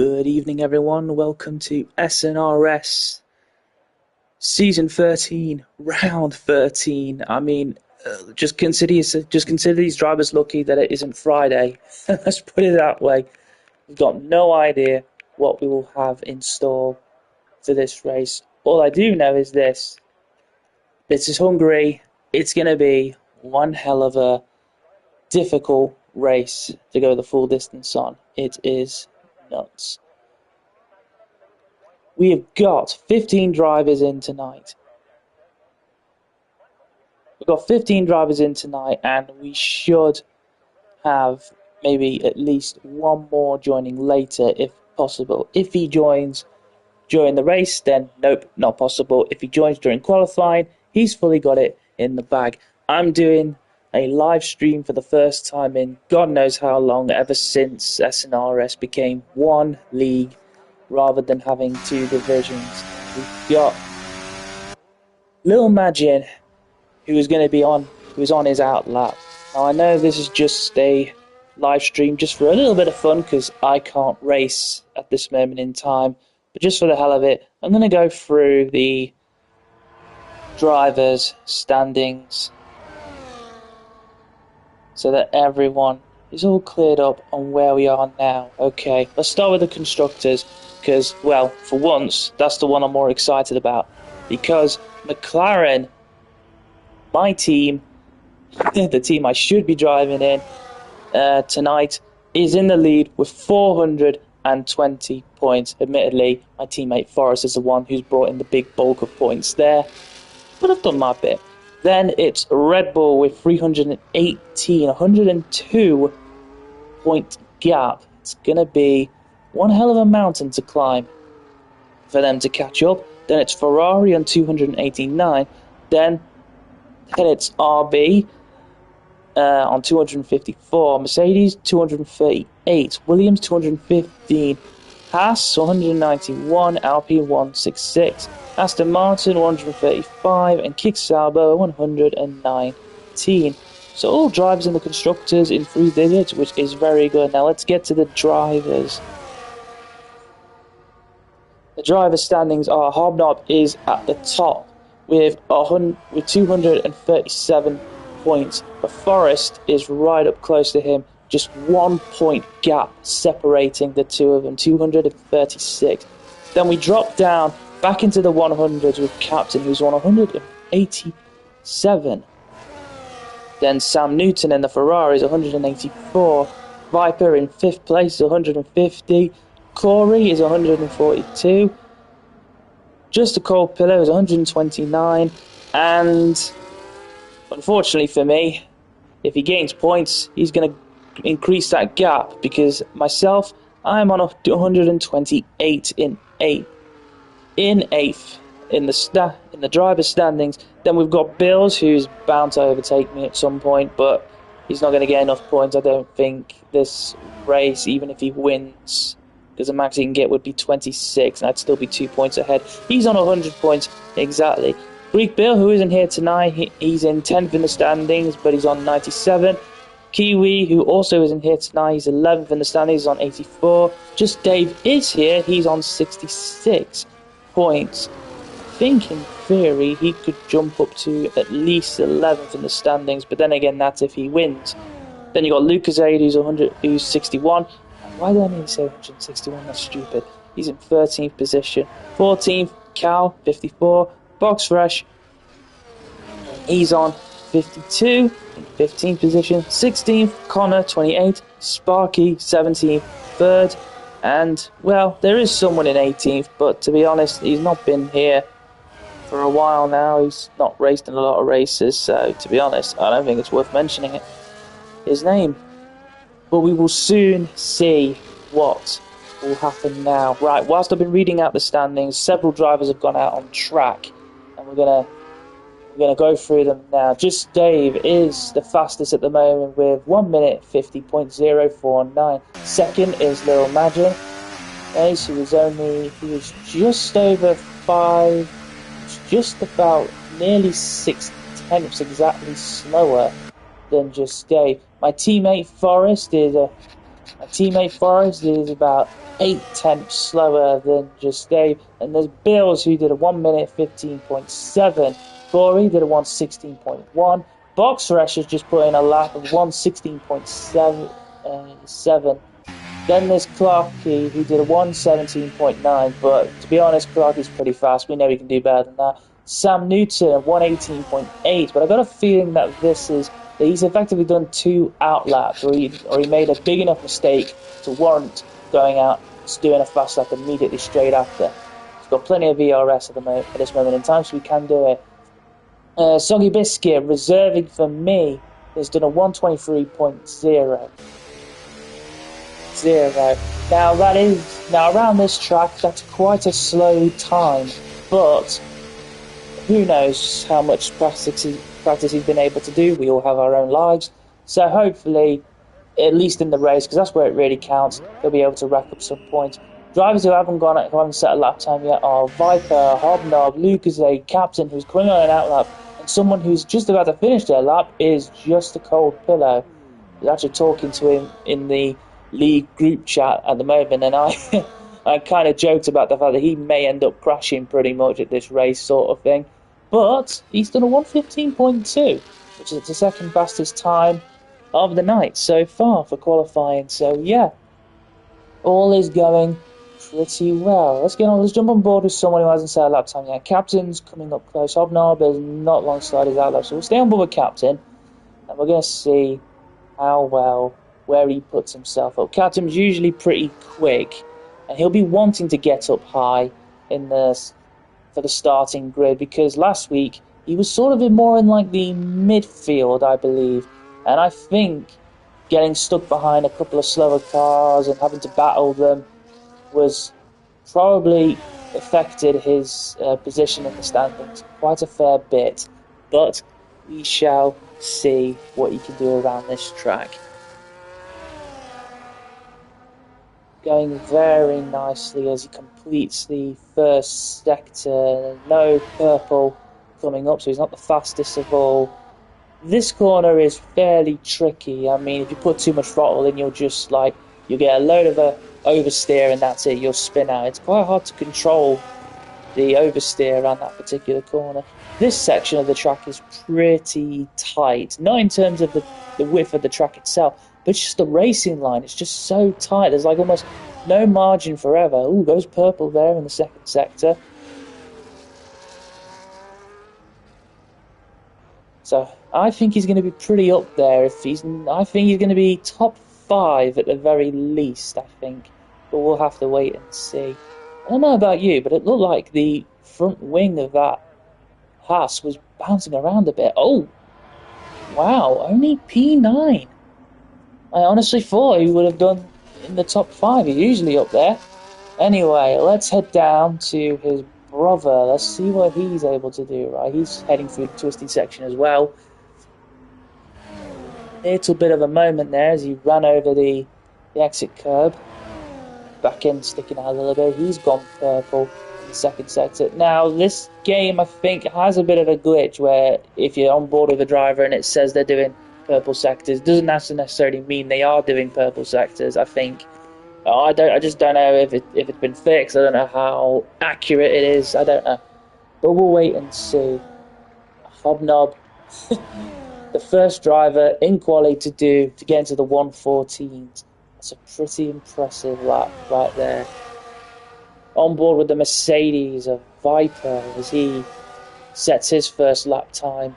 Good evening, everyone. Welcome to SNRS Season 13, Round 13. Just consider these drivers lucky that it isn't Friday. Let's put it that way. We've got no idea what we will have in store for this race. All I do know is this. This is Hungary. It's going to be one hell of a difficult race to go the full distance on. It is nuts. We have got 15 drivers in tonight. We've got 15 drivers in tonight, and we should have maybe at least one more joining later if possible. If he joins during the race, then nope, not possible. If he joins during qualifying, he's fully got it in the bag. I'm doing a live stream for the first time in God knows how long, ever since SNRS became one league rather than having two divisions. We've got Lil Magin, who was on his outlap. Now I know this is just a live stream just for a little bit of fun because I can't race at this moment in time, but just for the hell of it, I'm going to go through the drivers' standings so that everyone is all cleared up on where we are now. Okay, let's start with the constructors because, well, for once, that's the one I'm more excited about because McLaren, my team, the team I should be driving in tonight, is in the lead with 420 points. Admittedly, my teammate Forrest is the one who's brought in the big bulk of points there, but I've done my bit. Then it's Red Bull with 318, 102 point gap. It's going to be one hell of a mountain to climb for them to catch up. Then it's Ferrari on 289. Then it's RB on 254. Mercedes 238. Williams 215. Haas 191. Alpine 166. Aston Martin 135. And Kick Sauber 119. So all drivers and the constructors in 3 digits, which is very good. Now let's get to the drivers. The driver standings are Hobnob is at the top with 237 points, but Forrest is right up close to him, just 1 point gap separating the two of them, 236. Then we drop down back into the 100s with Captain, who's on 187. Then Sam Newton in the Ferrari is 184. Viper in 5th place is 150. Corey is 142. Just a Cold Pillow is 129. And unfortunately for me, if he gains points, he's going to increase that gap because myself, I'm on 128 in 8th in the driver's standings. Then we've got Bills, who's bound to overtake me at some point, but he's not going to get enough points, I don't think, this race, even if he wins, because the max he can get would be 26, and I'd still be 2 points ahead. He's on 100 points exactly. Greek Bill, who isn't here tonight, he's in 10th in the standings, but he's on 97. Kiwi, who also isn't here tonight, he's 11th in the standings, he's on 84. Just Dave is here, he's on 66 points. I think in theory he could jump up to at least 11th in the standings, but then again, that's if he wins. Then you got Lucas Aid, who's 61. Why did I need to say 161? That's stupid. He's in 13th position. 14th, Cal, 54. Box Fresh, he's on 52 in 15th position. 16th, Connor, 28. Sparky, 17th, 3rd. And, well, there is someone in 18th, but to be honest, he's not been here for a while now. He's not raced in a lot of races, so to be honest, I don't think it's worth mentioning his name. But we will soon see what will happen now. Right, whilst I've been reading out the standings, several drivers have gone out on track, and we're gonna go through them now. Just Dave is the fastest at the moment with 1 minute 50.049. Second is Lil Magin, who was just over 5, just about nearly 6 tenths exactly slower than Just Dave. My teammate Forrest is My teammate Forrest is about 8 tenths slower than just Dave. And there's Bills, who did a 1 minute 15.7. Corey did a 1:16.1. Box Rush has just put in a lap of 1:16.7. Then there's Clarky, who did a 1:17.9, but to be honest, Clarky's pretty fast. We know he can do better than that. Sam Newton, 1:18.8, but I got a feeling that he's effectively done 2 out laps, or he made a big enough mistake to warrant going out, doing a fast lap immediately straight after. He's got plenty of ERS at this moment in time, so we can do it. Soggy Biscuit, reserving for me, has done a 1:23.0. Now around this track, that's quite a slow time, but who knows how much practice he's been able to do. We all have our own lives, so hopefully, at least in the race, because that's where it really counts, he'll be able to rack up some points. Drivers who haven't set a lap time yet are Viper, Hobnob, Lucas, a captain who's coming on an out lap, and someone who's just about to finish their lap is Just a Cold Pillow. I was actually talking to him in the league group chat at the moment, and I I kind of joked about the fact that he may end up crashing pretty much at this race sort of thing, but he's done a 1:15.2, which is the second fastest time of the night so far for qualifying. So yeah, all is going pretty well. Let's jump on board with someone who hasn't set a lap time yet. Captain's coming up close. Hobnob has not long started his out lap, so we'll stay on board with Captain, and we're going to see where he puts himself up. Captain's usually pretty quick, and he'll be wanting to get up high for the starting grid, because last week he was sort of more in like the midfield, I believe, and I think getting stuck behind a couple of slower cars and having to battle them was probably affected his position in the standings quite a fair bit, but we shall see what he can do around this track. Going very nicely as he completes the first sector. No purple coming up, so he's not the fastest of all. This corner is fairly tricky. I mean, if you put too much throttle in, you'll get a load of oversteer, and that's it, you'll spin out. It's quite hard to control the oversteer around that particular corner. This section of the track is pretty tight, not in terms of the width of the track itself, but it's just the racing line. It's just so tight. There's like almost no margin forever. Ooh, goes purple there in the second sector. So I think he's going to be pretty up there. I think he's going to be top 5 at the very least, I think. But we'll have to wait and see. I don't know about you, but it looked like the front wing of that Haas was bouncing around a bit. Oh, wow, only P9. I honestly thought he would have done in the top 5. He's usually up there. Anyway, let's head down to his brother. Let's see what he's able to do, right? He's heading through the twisty section as well. Little bit of a moment there as he ran over the exit curb. Back end sticking out a little bit. He's gone purple in the second sector. Now, this game, I think, has a bit of a glitch where if you're on board with a driver and it says they're doing purple sectors, doesn't necessarily mean they are doing purple sectors, I think. I just don't know if it's been fixed. I don't know how accurate it is. I don't know. But we'll wait and see. Hobnob, the first driver in quali to get into the 1:14s. That's a pretty impressive lap right there. On board with the Mercedes of Viper as he sets his first lap time.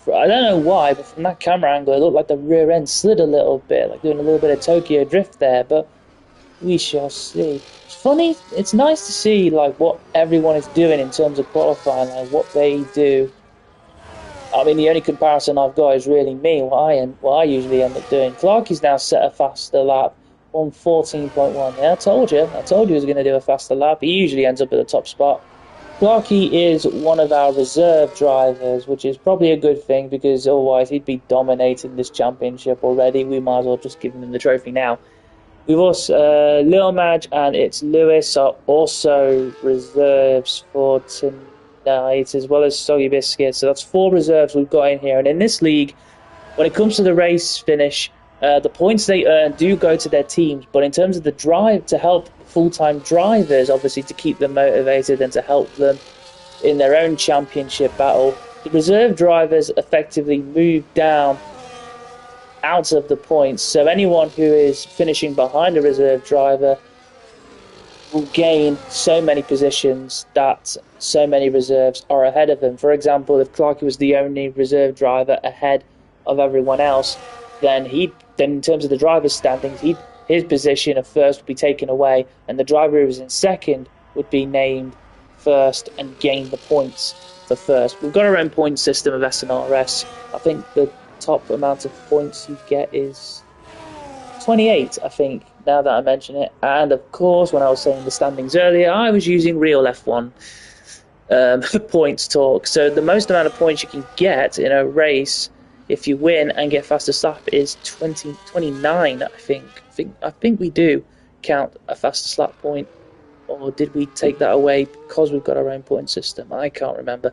I don't know why, but from that camera angle, it looked like the rear end slid a little bit, like doing a little bit of Tokyo drift there, but we shall see. It's funny, it's nice to see like what everyone is doing in terms of qualifying, like what they do. I mean, the only comparison I've got is really me, what I usually end up doing. Clarky's now set a faster lap, 1:14.1. Yeah, I told you he was going to do a faster lap. He usually ends up at the top spot. Clarky is one of our reserve drivers, which is probably a good thing because otherwise he'd be dominating this championship already. We might as well just give him the trophy now. We've also Lil Madge and It's Lewis are also reserves for tonight, as well as Soggy Biscuit. So that's 4 reserves we've got in here. And in this league, when it comes to the race finish, The points they earn do go to their teams, but in terms of the drive to help full-time drivers, obviously to keep them motivated and to help them in their own championship battle, the reserve drivers effectively move down out of the points. So anyone who is finishing behind a reserve driver will gain so many positions that so many reserves are ahead of them. For example, if Clarkey was the only reserve driver ahead of everyone else, then in terms of the driver's standings, his position of first would be taken away, and the driver who was in second would be named first and gain the points for first. We've got our own point system of SNRS. I think the top amount of points you get is 28, I think, now that I mention it. And of course, when I was saying the standings earlier, I was using real F1 points talk. So the most amount of points you can get in a race if you win and get fastest lap is 29, I think. I think we do count a fastest lap point. Or did we take that away because we've got our own point system? I can't remember.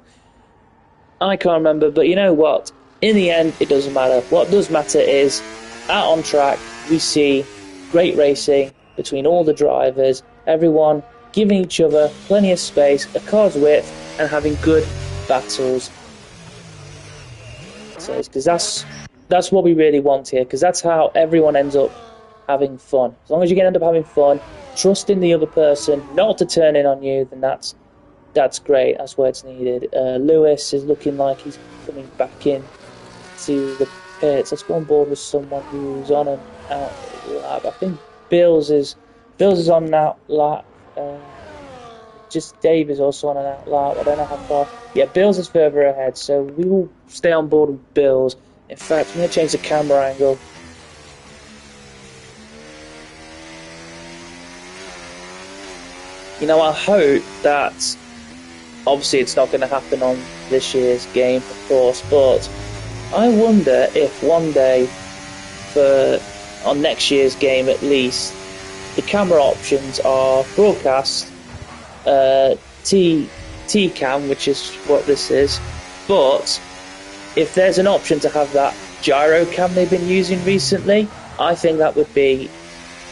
But you know what? In the end, it doesn't matter. What does matter is, out on track, we see great racing between all the drivers, everyone giving each other plenty of space, a car's width, and having good battles. So, because that's what we really want here, because that's how everyone ends up having fun. As long as you can end up having fun, trusting the other person not to turn in on you, then that's great. That's where it's needed. Lewis is looking like he's coming back in to the pits. Let's go on board with someone who's on an out lap. I think Bills is on an out lap. Just Dave is also on an out lap. I don't know how far. Yeah, Bills is further ahead, so we will stay on board with Bills. In fact, I'm going to change the camera angle. You know, I hope that, obviously it's not going to happen on this year's game, of course, but I wonder if one day, on next year's game at least, the camera options are broadcast, T-cam, which is what this is, but if there's an option to have that gyro cam they've been using recently, I think that would be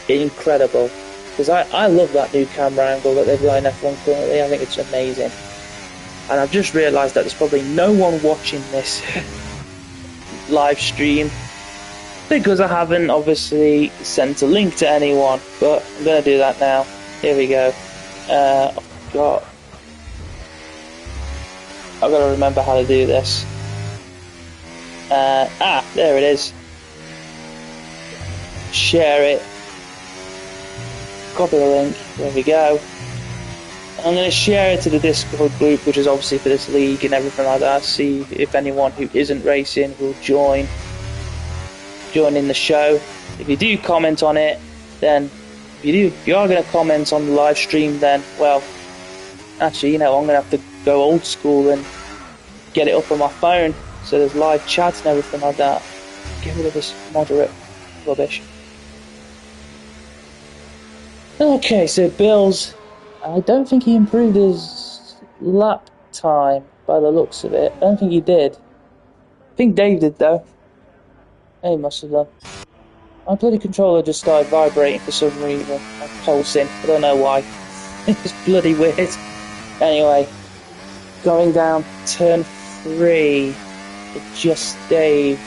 incredible. Because I love that new camera angle that they've got in F1 currently. I think it's amazing. And I've just realised that there's probably no one watching this live stream because I haven't obviously sent a link to anyone. But I'm going to do that now. Here we go. I've got to remember how to do this. There it is. Share it. Copy the link, there we go. I'm going to share it to the Discord group, which is obviously for this league and everything like that. See if anyone who isn't racing will join in the show. If you do comment on it, then if you are going to comment on the live stream, then, well, actually, you know, I'm going to have to go old school and get it up on my phone, so there's live chat and everything like that. Get rid of this moderate rubbish. Okay, so Bills, I don't think he improved his lap time by the looks of it. I don't think he did. I think Dave did though. He must have done. My bloody controller just started vibrating for some reason. I'm pulsing. I don't know why. It's bloody weird. Anyway, going down turn 3. Just Dave.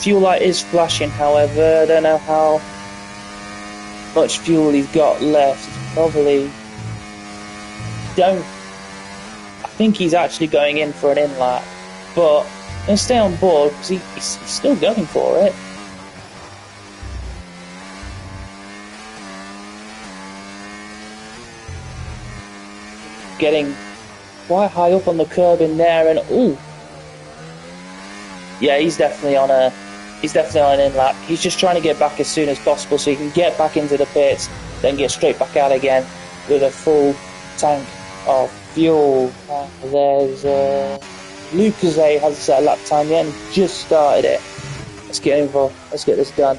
Fuel light is flashing, however. I don't know how much fuel he's got left. Probably I think he's actually going in for an in-lap, but I'm going to stay on board because he's still going for it. Getting quite high up on the curb in there, and yeah, he's definitely on an in-lap. He's just trying to get back as soon as possible so he can get back into the pits, then get straight back out again with a full tank of fuel. There's Lucas hasn't set a lap time yet and just started it. Let's get involved. Let's get this done.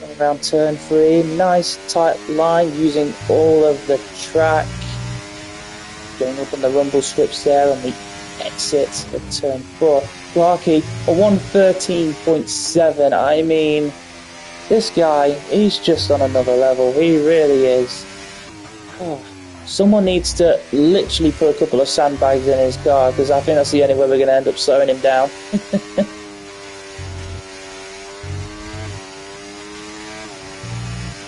Going around turn 3, nice tight line using all of the track. Going up on the rumble strips there on the exit of turn 4. Clarky, a 113.7. I mean, this guy, he's just on another level. He really is. Oh, someone needs to literally put a couple of sandbags in his car, because I think that's the only way we're going to end up slowing him down.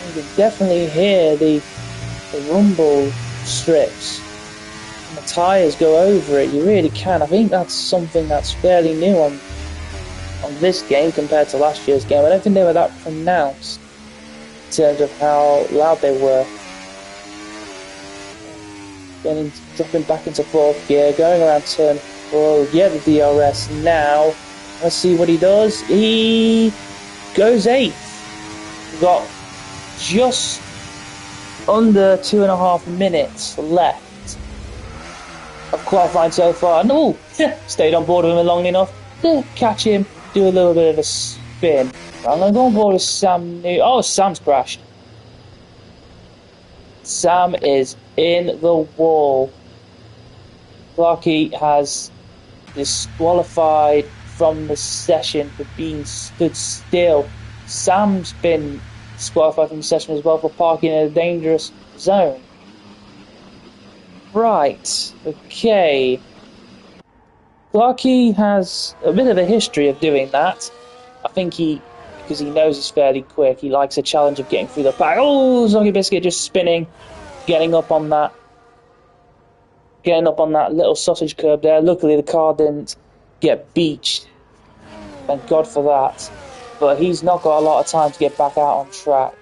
You can definitely hear the rumble strips. And the tyres go over it. You really can. I think that's something that's fairly new on this game compared to last year's game. I don't think they were that pronounced in terms of how loud they were. Dropping back into 4th gear, going around turn 4. Yeah, the DRS now. Let's see what he does. He goes 8th. We've got just under 2.5 minutes left of qualifying so far. And oh, stayed on board with him long enough to catch him, do a little bit of a spin. I'm going to go on board with Sam New. Oh, Sam's crashed. Sam is in the wall. Clarky has disqualified from the session for being stood still. Sam's been disqualified from the session as well for parking in a dangerous zone. Right, okay. Clarky has a bit of a history of doing that. I think because he knows he's fairly quick, he likes a challenge of getting through the pack. Oh, Soggy Biscuit just spinning, getting up on that little sausage curb there. Luckily the car didn't get beached. Thank God for that. But he's not got a lot of time to get back out on track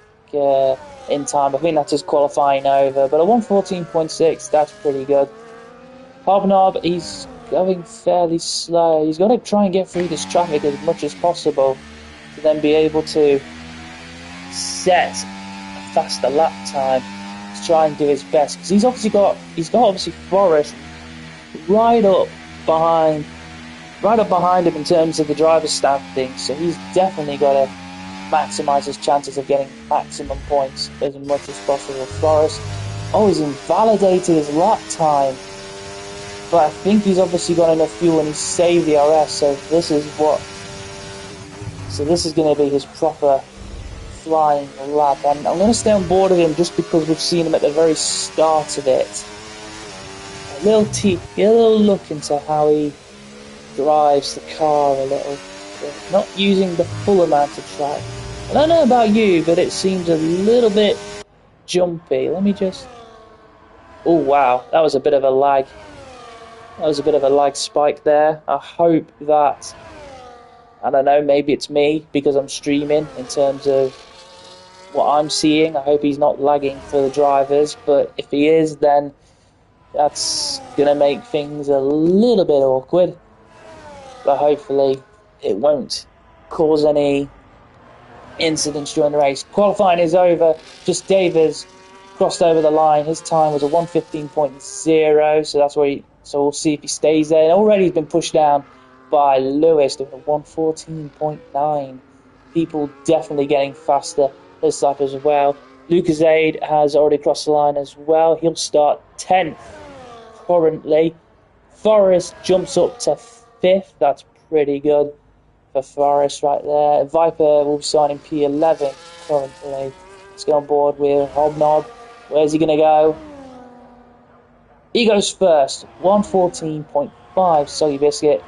in time. I think that's his qualifying over. But a 114.6, that's pretty good. Hobnob, he's going fairly slow. He's got to try and get through this traffic as much as possible to then be able to set a faster lap time to try and do his best. Because he's got obviously Forrest right up behind him in terms of the driver's standing, so he's definitely got to maximise his chances of getting maximum points as much as possible. Forrest, he's invalidated his lap time, but I think he's obviously got enough fuel and he's saved the RS, so this is going to be his proper flying lap, and I'm going to stay on board with him just because we've seen him at the very start of it. Get a little look into how he drives the car a little bit, not using the full amount of track. I don't know about you, but it seems a little bit jumpy. Let me just... Oh wow, that was a bit of a lag. That was a bit of a lag spike there. I hope that... I don't know, maybe it's me because I'm streaming in terms of what I'm seeing. I hope he's not lagging for the drivers, but if he is, then that's going to make things a little bit awkward. But hopefully it won't cause any incidents during the race. Qualifying is over. Just Davis crossed over the line. His time was a 115.0, so that's where so we'll see if he stays there. And already he's been pushed down by Lewis doing a 114.9. People definitely getting faster this lap as well. Lucas Aid has already crossed the line as well. He'll start 10th currently. Forrest jumps up to 5th. That's pretty good for Forrest right there. Viper will be starting P11 currently. Let's get on board with Hobnob. Where's he going to go? He goes first. 114.5. Soggy Biscuit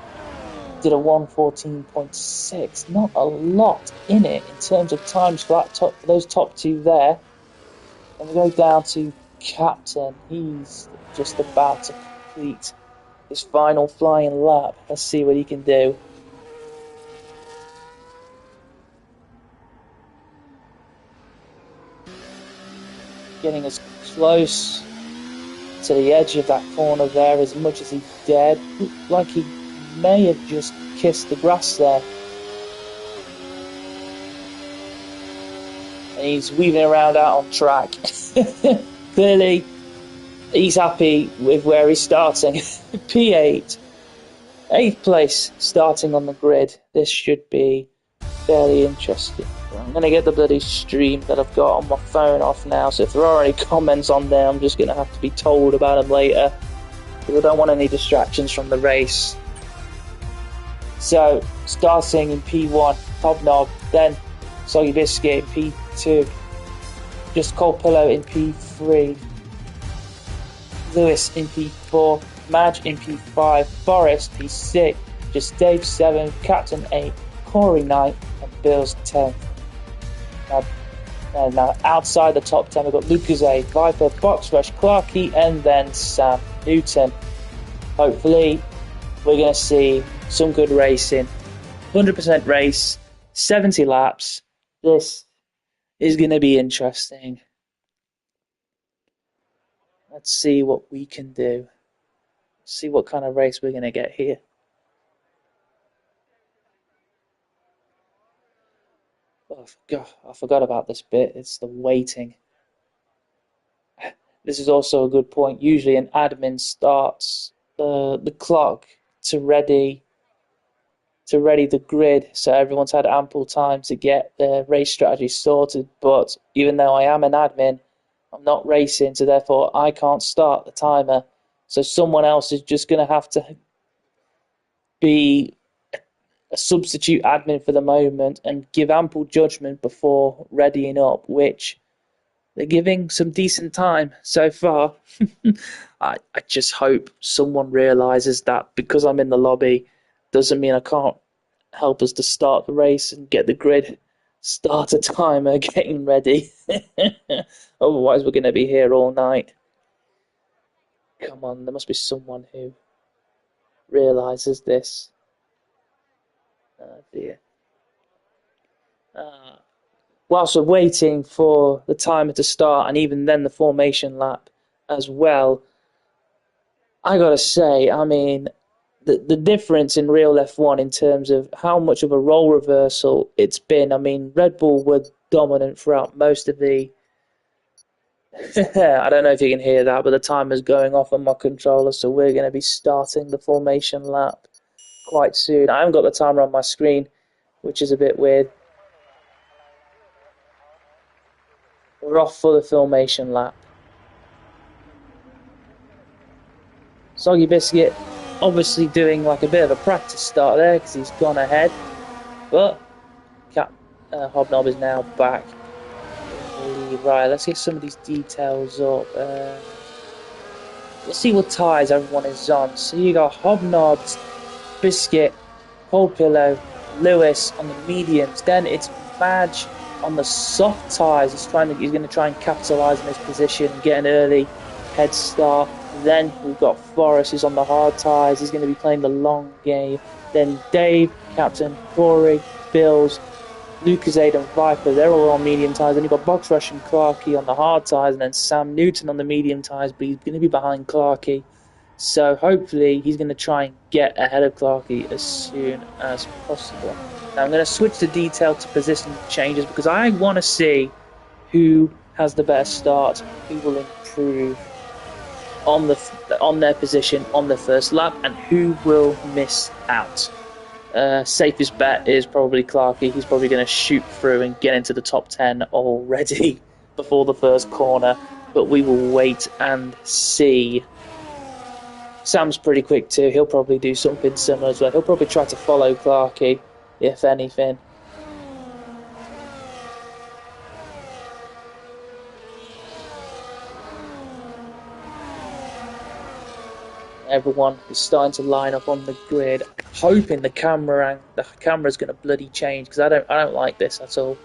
did a 114.6. Not a lot in it in terms of times for those top two there. And we go down to Captain. He's just about to complete his final flying lap. Let's see what he can do. Getting as close to the edge of that corner there as much as he dared. Looked like he may have just kissed the grass there. And he's weaving around out on track. Clearly, he's happy with where he's starting. P8. 8th place starting on the grid. This should be fairly interesting. I'm going to get the bloody stream that I've got on my phone off now, so if there are any comments on there, I'm just going to have to be told about them later. because I don't want any distractions from the race. So, starting in P1, Hobnob, then Soggy Biscuit in P2, Just Cold Pillow in P3, Lewis in P4, Madge in P5, Boris P6, Just Dave 7, Captain 8, Corey 9, and Bill's 10. Now outside the top 10, we've got Lucas, Viper, Box Rush, Clarkey, and then Sam Newton. Hopefully, we're going to see some good racing. 100% race, 70 laps. This is going to be interesting. Let's see what we can do. See what kind of race we're going to get here. Oh, God, I forgot about this bit. It's the waiting. This is also a good point. Usually an admin starts the clock to ready the grid, so everyone's had ample time to get their race strategy sorted. But even though I am an admin, I'm not racing, so therefore I can't start the timer. So someone else is just going to have to be a substitute admin for the moment and give ample judgment before readying up, which they're giving some decent time so far. I just hope someone realises that because I'm in the lobby doesn't mean I can't help us to start the race and get the grid starter timer getting ready. Otherwise we're going to be here all night. Come on, there must be someone who realises this. Oh dear. Whilst we're waiting for the timer to start, and even then the formation lap as well, I gotta say, I mean, the difference in real F1 in terms of how much of a role reversal it's been. I mean, Red Bull were dominant throughout most of the... I don't know if you can hear that, but the timer's going off on my controller, so we're going to be starting the formation lap quite soon. I haven't got the timer on my screen, which is a bit weird. We're off for the formation lap. Soggy Biscuit obviously doing like a bit of a practice start there because he's gone ahead, but Hobnob is now back. Right, let's get some of these details up. Let's see what tyres everyone is on. So you got Hobnob, Biscuit, Cold Pillow, Lewis on the mediums. Then it's Madge on the soft tyres. He's going to try and capitalise on his position and get an early head start. Then we've got Forrest, who's on the hard tyres. He's going to be playing the long game. Then Dave, Captain, Corey, Bills, Lucas, and Viper, they're all on medium tyres. Then you've got Box Rush and Clarkey on the hard tyres, and then Sam Newton on the medium tyres, but he's going to be behind Clarkey. So hopefully he's going to try and get ahead of Clarkey as soon as possible. Now I'm going to switch the detail to position changes because I want to see who has the better start, who will improve on their position on the first lap, and who will miss out. Safest bet is probably Clarkey. He's probably going to shoot through and get into the top 10 already before the first corner, but we will wait and see. Sam's pretty quick too. He'll probably do something similar as well. He'll probably try to follow Clarkey, if anything. Everyone is starting to line up on the grid, hoping the camera's going to bloody change, because I don't like this at all.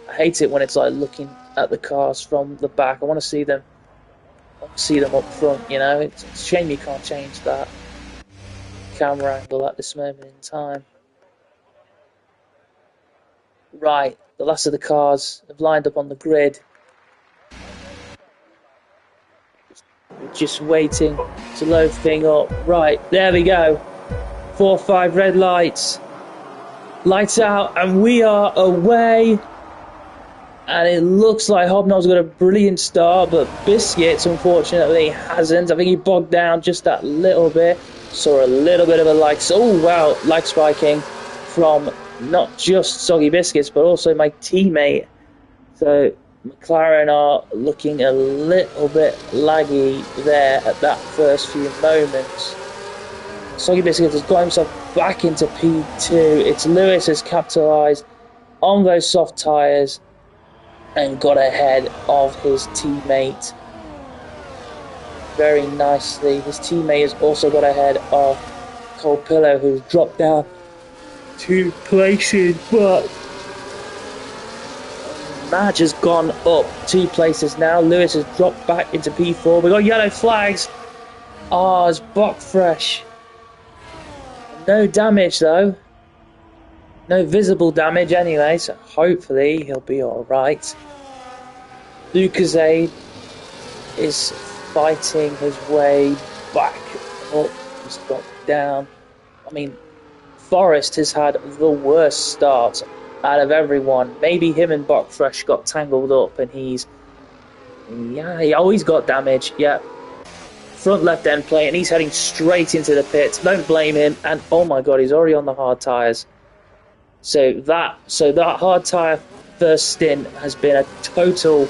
I hate it when it's like looking at the cars from the back. I want to see them. Up front, you know. It's a shame you can't change that camera angle at this moment in time. Right, the last of the cars have lined up on the grid. Just waiting to load thing up. Right, there we go. 4 or 5 red lights. Lights out, and we are away. And it looks like Hobnob's got a brilliant start, but Biscuits unfortunately hasn't. I think he bogged down just that little bit. Saw a little bit of a like. Oh wow, like spiking from not just Soggy Biscuits, but also my teammate. So McLaren are looking a little bit laggy there at that first few moments. Soggy Biscuit has got himself back into P2. It's Lewis has capitalised on those soft tyres and got ahead of his teammate very nicely. His teammate has also got ahead of Colpillo, who's dropped down 2 places, but Madge has gone up 2 places now. Lewis has dropped back into P4. We got yellow flags. It's Bockfresh. No damage though. No visible damage anyway, so hopefully he'll be alright. Lucasade is fighting his way back up. He's got down. I mean, Forrest has had the worst start out of everyone. Maybe him and Bockfresh got tangled up and he's got damage. Yeah. Front left end plate and he's heading straight into the pits. Don't blame him. And oh my god, he's already on the hard tyres. So that hard tyre first stint has been a total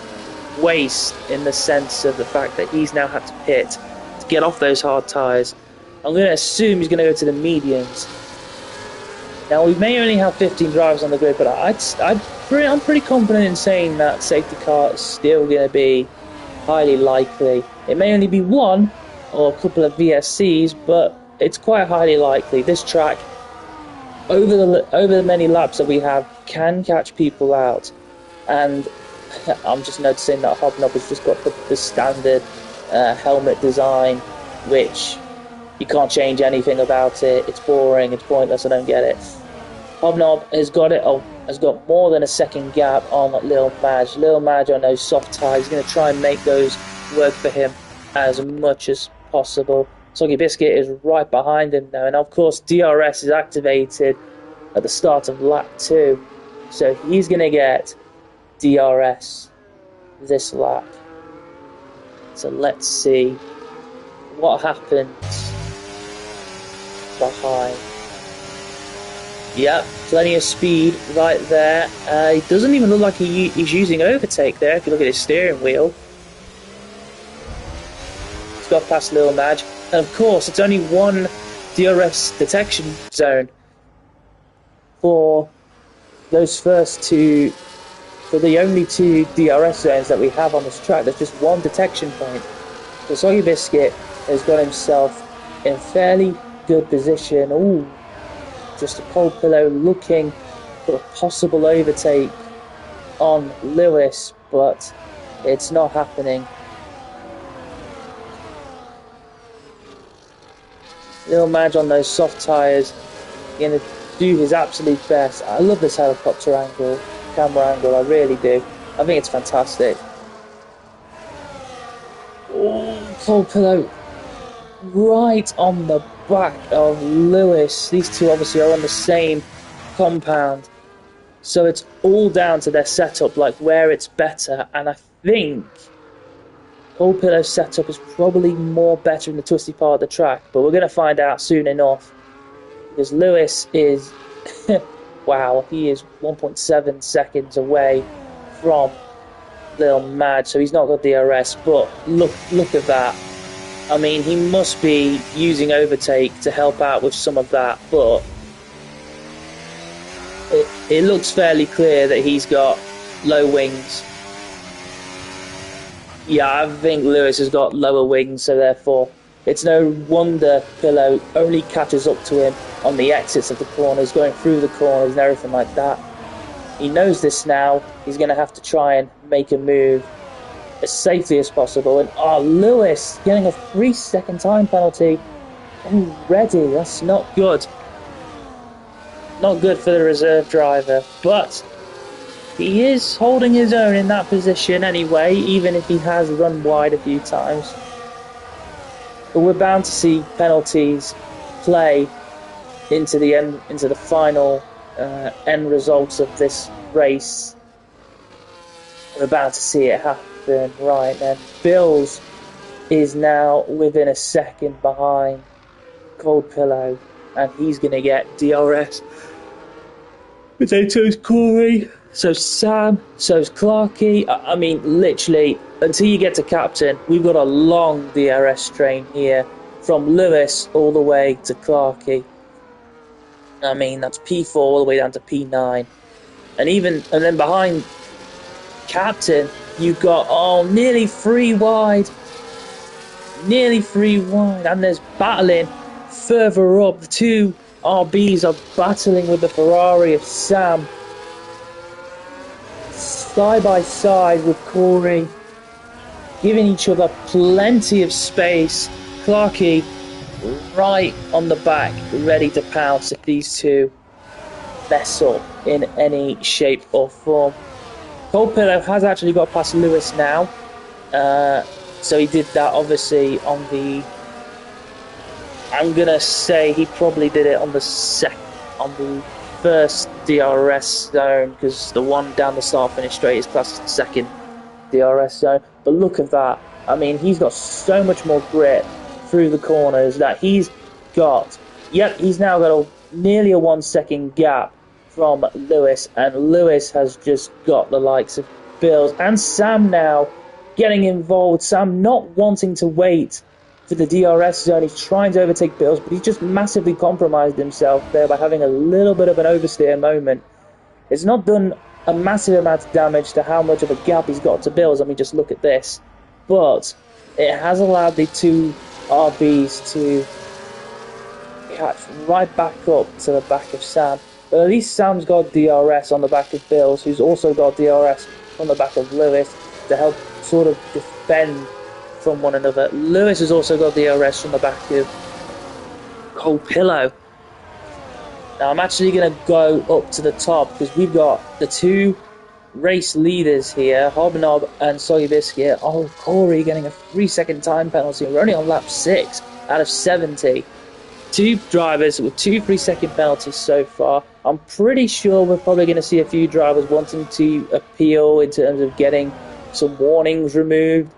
waste in the sense of the fact that he's now had to pit to get off those hard tyres. I'm going to assume he's going to go to the mediums. Now we may only have 15 drivers on the grid, but I'm pretty confident in saying that safety car is still going to be highly likely. It may only be one or a couple of VSCs, but it's quite highly likely. This track, over the many laps that we have, can catch people out. And I'm just noticing that Hobnob has just got the standard helmet design, which you can't change anything about it. It's boring, it's pointless, I don't get it. Hobnob has got more than a second gap on Lil Madge. Lil Madge on those soft tyres, he's going to try and make those work for him as much as possible. Soggy Biscuit is right behind him now, and of course DRS is activated at the start of lap 2, so he's going to get DRS this lap. So let's see what happens behind. Yep, plenty of speed right there. It doesn't even look like he's using overtake there if you look at his steering wheel. He's got past Lil Madge. And of course, it's only one DRS detection zone for those first two, for the only 2 DRS zones that we have on this track. There's just one detection point. So Soggy Biscuit has got himself in fairly good position. Ooh, just a cold pillow looking for a possible overtake on Lewis, but it's not happening. Lil Madge on those soft tyres, going to do his absolute best. I love this helicopter angle, camera angle, I really do. I think it's fantastic. Oh, cold pillow right on the back of Lewis. These two obviously are on the same compound, so it's all down to their setup, like where it's better. And I think Cold Pillow's setup is probably more better in the twisty part of the track, but we're going to find out soon enough, because Lewis is wow, he is 1.7 seconds away from Lil Madge, so he's not got DRS. But look at that. I mean, he must be using overtake to help out with some of that, but it looks fairly clear that he's got low wings. Yeah, I think Lewis has got lower wings, so therefore it's no wonder Pillow only catches up to him on the exits of the corners, going through the corners and everything like that. He knows this now. He's going to have to try and make a move as safely as possible. And Lewis getting a 3-second time penalty already. That's not good. Not good for the reserve driver, but he is holding his own in that position anyway, even if he has run wide a few times. But we're bound to see penalties play into the end, into the final end results of this race. We're about to see it happen right then. Bills is now within a second behind Cold Pillow, and he's going to get DRS. Potatoes Corey So Sam, so's Clarkey. I mean, literally, until you get to Captain, we've got a long DRS train here, from Lewis all the way to Clarkey. I mean, that's P4 all the way down to P9. And then behind Captain, you've got, nearly 3 wide. Nearly 3 wide. And there's battling further up. The two RBs are battling with the Ferrari of Sam. Side by side with Corey, giving each other plenty of space. Clarkey right on the back, ready to pounce if these two mess up in any shape or form. Colpillo has actually got past Lewis now, so he did that obviously on the. I'm gonna say he probably did it on the first DRS zone, because the one down the start finish straight is classed as the second DRS zone. But look at that. I mean, he's got so much more grip through the corners that he's got. Yep, he's now got nearly a 1 second gap from Lewis, and Lewis has just got the likes of Bills and Sam now getting involved. Sam not wanting to wait for the DRS zone. He's trying to overtake Bills, but he's just massively compromised himself there by having a little bit of an oversteer moment. It's not done a massive amount of damage to how much of a gap he's got to Bills. I mean, just look at this. But it has allowed the two RBs to catch right back up to the back of Sam. But at least Sam's got DRS on the back of Bills, who's also got DRS on the back of Lewis to help sort of defend from one another. Lewis has also got DRS from the back of Colpillo. Now I'm actually going to go up to the top, because we've got the two race leaders here, Hobnob and Soggy Biscuit. Oh, Corey getting a 3-second time penalty. We're only on lap 6 out of 70. Two drivers with 2 3-second penalties so far. I'm pretty sure we're probably going to see a few drivers wanting to appeal in terms of getting some warnings removed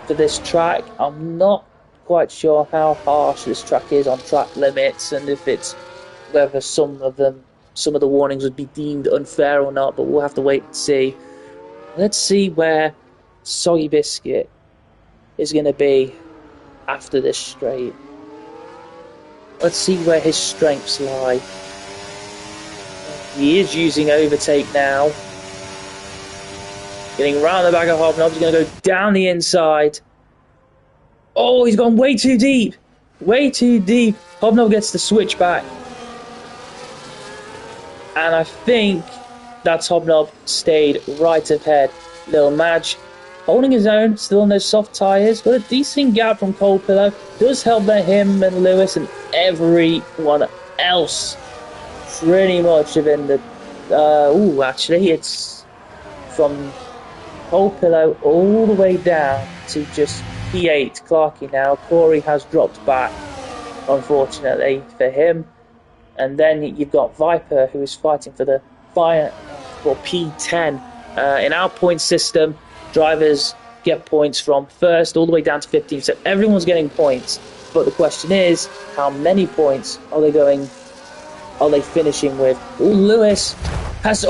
for this track. I'm not quite sure how harsh this track is on track limits, and if it's whether some of the warnings would be deemed unfair or not, but we'll have to wait and see. Let's see where Soggy Biscuit is going to be after this straight. Let's see where his strengths lie. He is using overtake now. Getting round the back of Hobnob. He's going to go down the inside. Oh, he's gone way too deep. Way too deep. Hobnob gets the switch back. And I think that's Hobnob stayed right ahead. Lil Madge holding his own, still on those soft tyres. Got a decent gap from Colpillo. Does help that him and Lewis and everyone else pretty much have in the... actually, it's from Colpillo all the way down to just P8. Clarkey now. Corey has dropped back, unfortunately for him. And then you've got Viper, who is fighting for the P10. In our point system, drivers get points from first all the way down to 15. So everyone's getting points. But the question is, how many points are they finishing with? Oh, Lewis has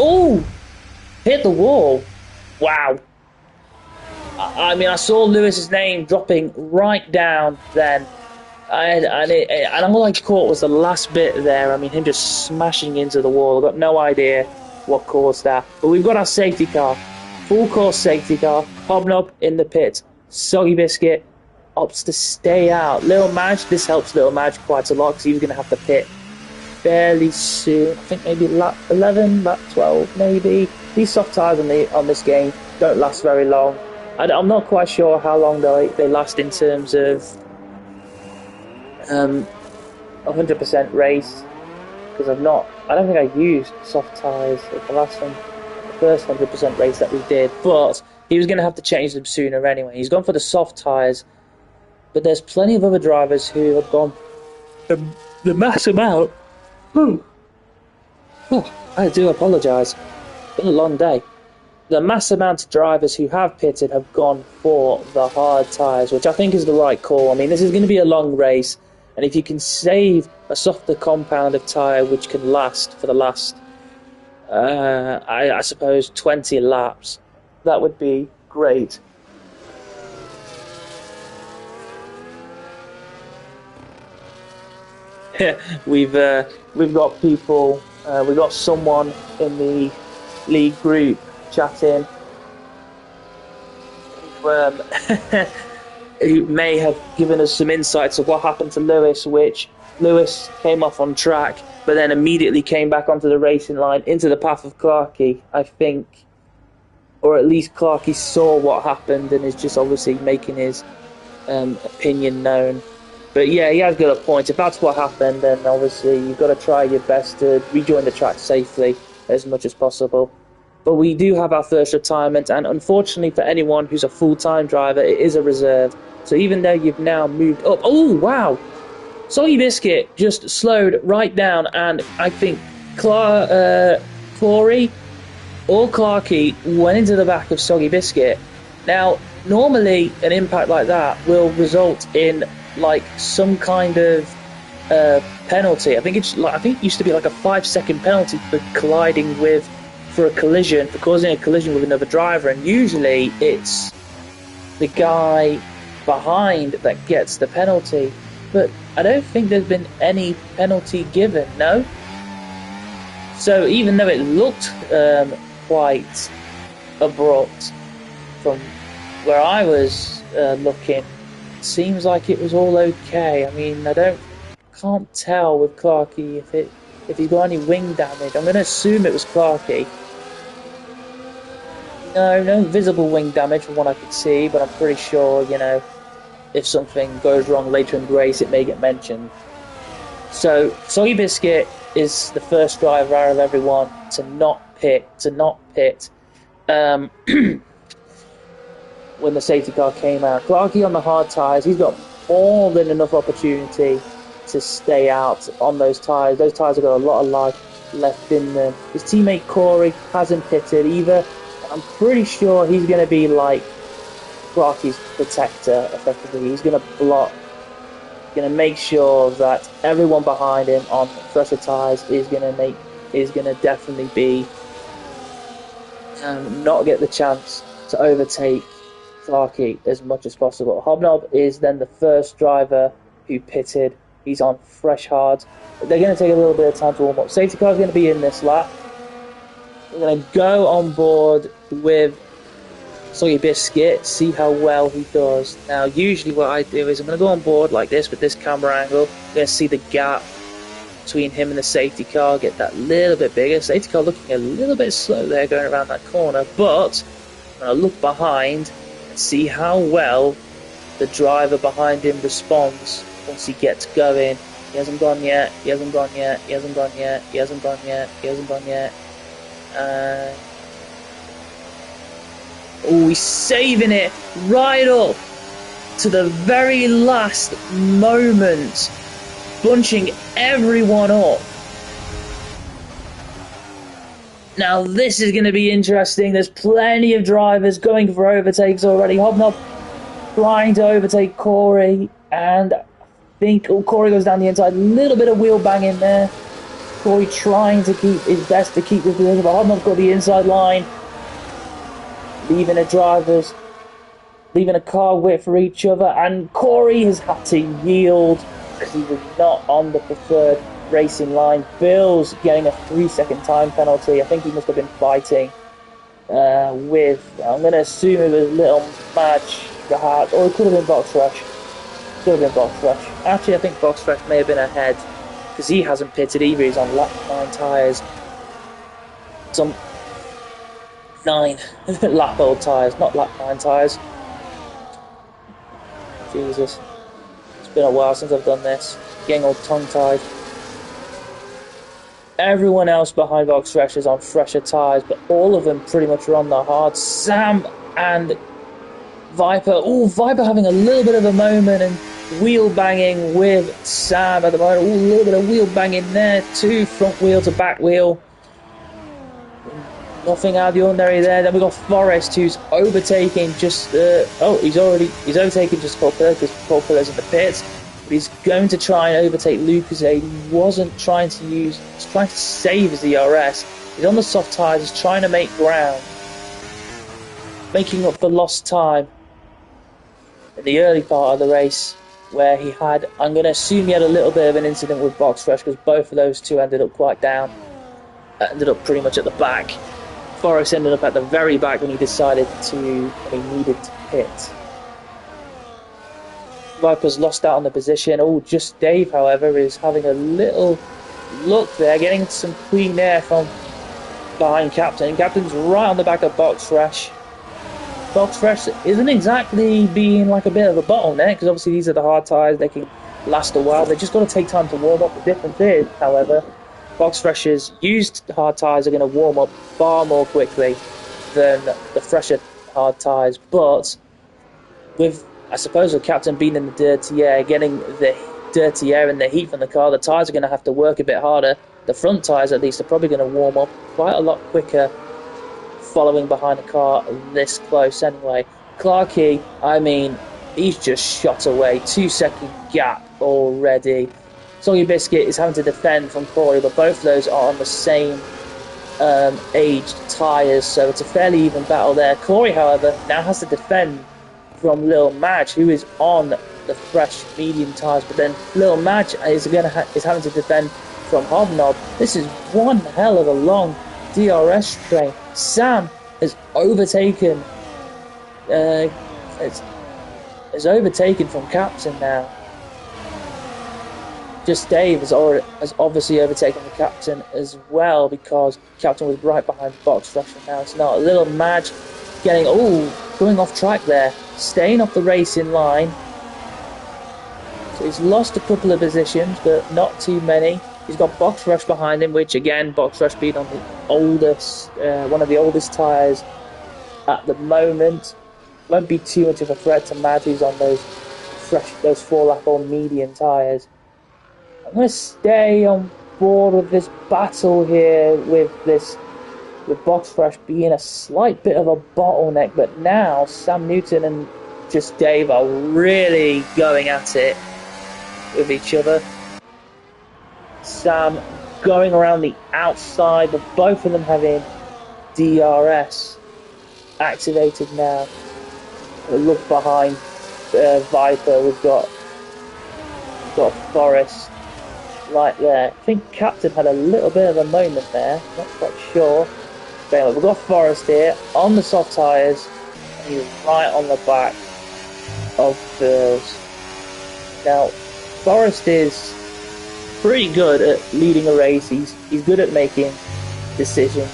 hit the wall. Wow. I mean, I saw Lewis's name dropping right down then. And all I caught was the last bit there. I mean, him just smashing into the wall. I've got no idea what caused that. But we've got our safety car. Full course safety car. Hobnob in the pit. Soggy Biscuit opts to stay out. Lil Madge, this helps Lil Madge quite a lot, because he was going to have to pit fairly soon. I think maybe lap 11, lap 12 maybe. These soft tyres on this game don't last very long. I'm not quite sure how long they last in terms of 100% race, because I don't think I used soft tyres at the first 100% race that we did, but he was going to have to change them sooner anyway. He's gone for the soft tyres, but there's plenty of other drivers who have gone the mass amount. I do apologise. It's been a long day. The mass amount of drivers who have pitted have gone for the hard tyres, which I think is the right call. I mean, this is going to be a long race, and if you can save a softer compound of tyre which can last for the last I suppose 20 laps. That would be great. we've got people. We've got someone in the league group chatting who, who may have given us some insights of what happened to Lewis, which Lewis came off on track, but then immediately came back onto the racing line into the path of Clarkey, I think. Or at least Clarkey saw what happened and is just obviously making his opinion known. But yeah, he has got a point. If that's what happened, then obviously you've got to try your best to rejoin the track safely as much as possible. But we do have our first retirement, and unfortunately for anyone who's a full-time driver, it is a reserve. So even though you've now moved up... Oh, wow! Soggy Biscuit just slowed right down, and I think Clory or Clarkey went into the back of Soggy Biscuit. Now, normally an impact like that will result in like some kind of penalty. I think it used to be like a 5-second penalty for colliding with, for a collision, for causing a collision with another driver, and usually it's the guy behind that gets the penalty. But I don't think there's been any penalty given, no? So even though it looked quite abrupt from where I was looking, it seems like it was all okay. I mean, can't tell with Clarkey if he's got any wing damage. I'm going to assume it was Clarkey. No visible wing damage from what I could see, but I'm pretty sure, you know, if something goes wrong later in the race, it may get mentioned. So, Soggy Biscuit is the first driver out of everyone to not pit, when the safety car came out. Clarkey on the hard tyres, he's got more than enough opportunity to stay out on those tyres. Those tyres have got a lot of life left in them. His teammate Corey hasn't pitted either. I'm pretty sure he's going to be like Clarkey's protector, effectively. He's going to block, going to make sure that everyone behind him on fresher tyres is going to definitely be not get the chance to overtake Clarkey as much as possible. Hobnob is then the first driver who pitted. He's on fresh hards. They're going to take a little bit of time to warm up. Safety car is going to be in this lap. We're going to go on board with Soggy Biscuit, see how well he does. Now, usually what I do is I'm going to go on board like this with this camera angle. I'm going to see the gap between him and the safety car, get that little bit bigger. Safety car looking a little bit slow there going around that corner, but I'm going to look behind and see how well the driver behind him responds once he gets going. He hasn't gone yet, he hasn't gone yet, he hasn't gone yet, he hasn't gone yet, he hasn't gone yet. Oh, he's saving it right up to the very last moment, bunching everyone up. Now this is going to be interesting. There's plenty of drivers going for overtakes already. Hobnob trying to overtake Corey, and I think Corey goes down the inside. A little bit of wheel bang in there. Corey trying to keep his best to keep this position, but Hobnob's got the inside line, leaving a car width for each other, and Corey has had to yield because he was not on the preferred racing line. Bill's getting a 3-second time penalty. I think he must have been fighting with, I'm going to assume it was Little Madge, or it could have been Box Rush. Actually, I think Box Rush may have been ahead, because he hasn't pitted either. He's on lap 9 tyres. Some 9 lap old tyres, not lap 9 tyres. Jesus. It's been a while since I've done this. Getting all tongue-tied. Everyone else behind Box Fresh is on fresher tyres, but all of them pretty much are on the hard. Sam and Viper. Oh, Viper having a little bit of a moment and wheel banging with Sam at the moment. Oh, a little bit of wheel banging there too. Front wheel to back wheel. Nothing out of the ordinary there. Then we've got Forrest, who's overtaking just... he's overtaking just Paul Pillars, because Paul Pillars in the pits. He's going to try and overtake Lucas. He wasn't trying to use, he's trying to save his DRS. He's on the soft tyres, he's trying to make ground, making up for lost time in the early part of the race, where he had, I'm going to assume he had a little bit of an incident with box fresh, because both of those two ended up quite down, ended up pretty much at the back. Forrest ended up at the very back when he decided when he needed to pit. Viper's lost out on the position. Oh, Just Dave, however, is having a little look there, getting some clean air from behind Captain. Captain's right on the back of Box Fresh. Box Fresh isn't exactly being like a bit of a bottleneck, because obviously these are the hard tyres, they can last a while. They just got to take time to warm up. The difference is, however, Box Fresh's used hard tyres are going to warm up far more quickly than the fresher hard tyres, but with, I suppose, with Captain being in the dirty air, getting the dirty air and the heat from the car, the tyres are going to have to work a bit harder. The front tyres, at least, are probably going to warm up quite a lot quicker following behind the car this close anyway. Clarkey, I mean, he's just shot away. 2-second gap already. Soggy Biscuit is having to defend from Corey, but both of those are on the same aged tyres, so it's a fairly even battle there. Corey, however, now has to defend from Lil Madge, who is on the fresh medium tyres, but then Lil Madge is having to defend from Hobnob. This is one hell of a long DRS train. Sam has overtaken is overtaken from Captain now. Just Dave has obviously overtaken the Captain as well, because Captain was right behind Box Fresh, and now it's not. Little Madge getting, going off track there, staying off the racing line. So he's lost a couple of positions, but not too many. He's got Box Rush behind him, which again, Box Rush being on the oldest, one of the oldest tyres at the moment. Won't be too much of a threat to Mad, who's on those 4-lap old medium tyres. I'm going to stay on board with this battle here with Box Fresh being a slight bit of a bottleneck, but now Sam Newton and Just Dave are really going at it with each other. Sam going around the outside, but both of them having DRS activated now. Look behind Viper, we've got Forrest right there. I think Captain had a little bit of a moment there, not quite sure. But anyway, we've got Forrest here on the soft tyres, and he's right on the back of Bills. Now, Forrest is pretty good at leading a race. He's good at making decisions.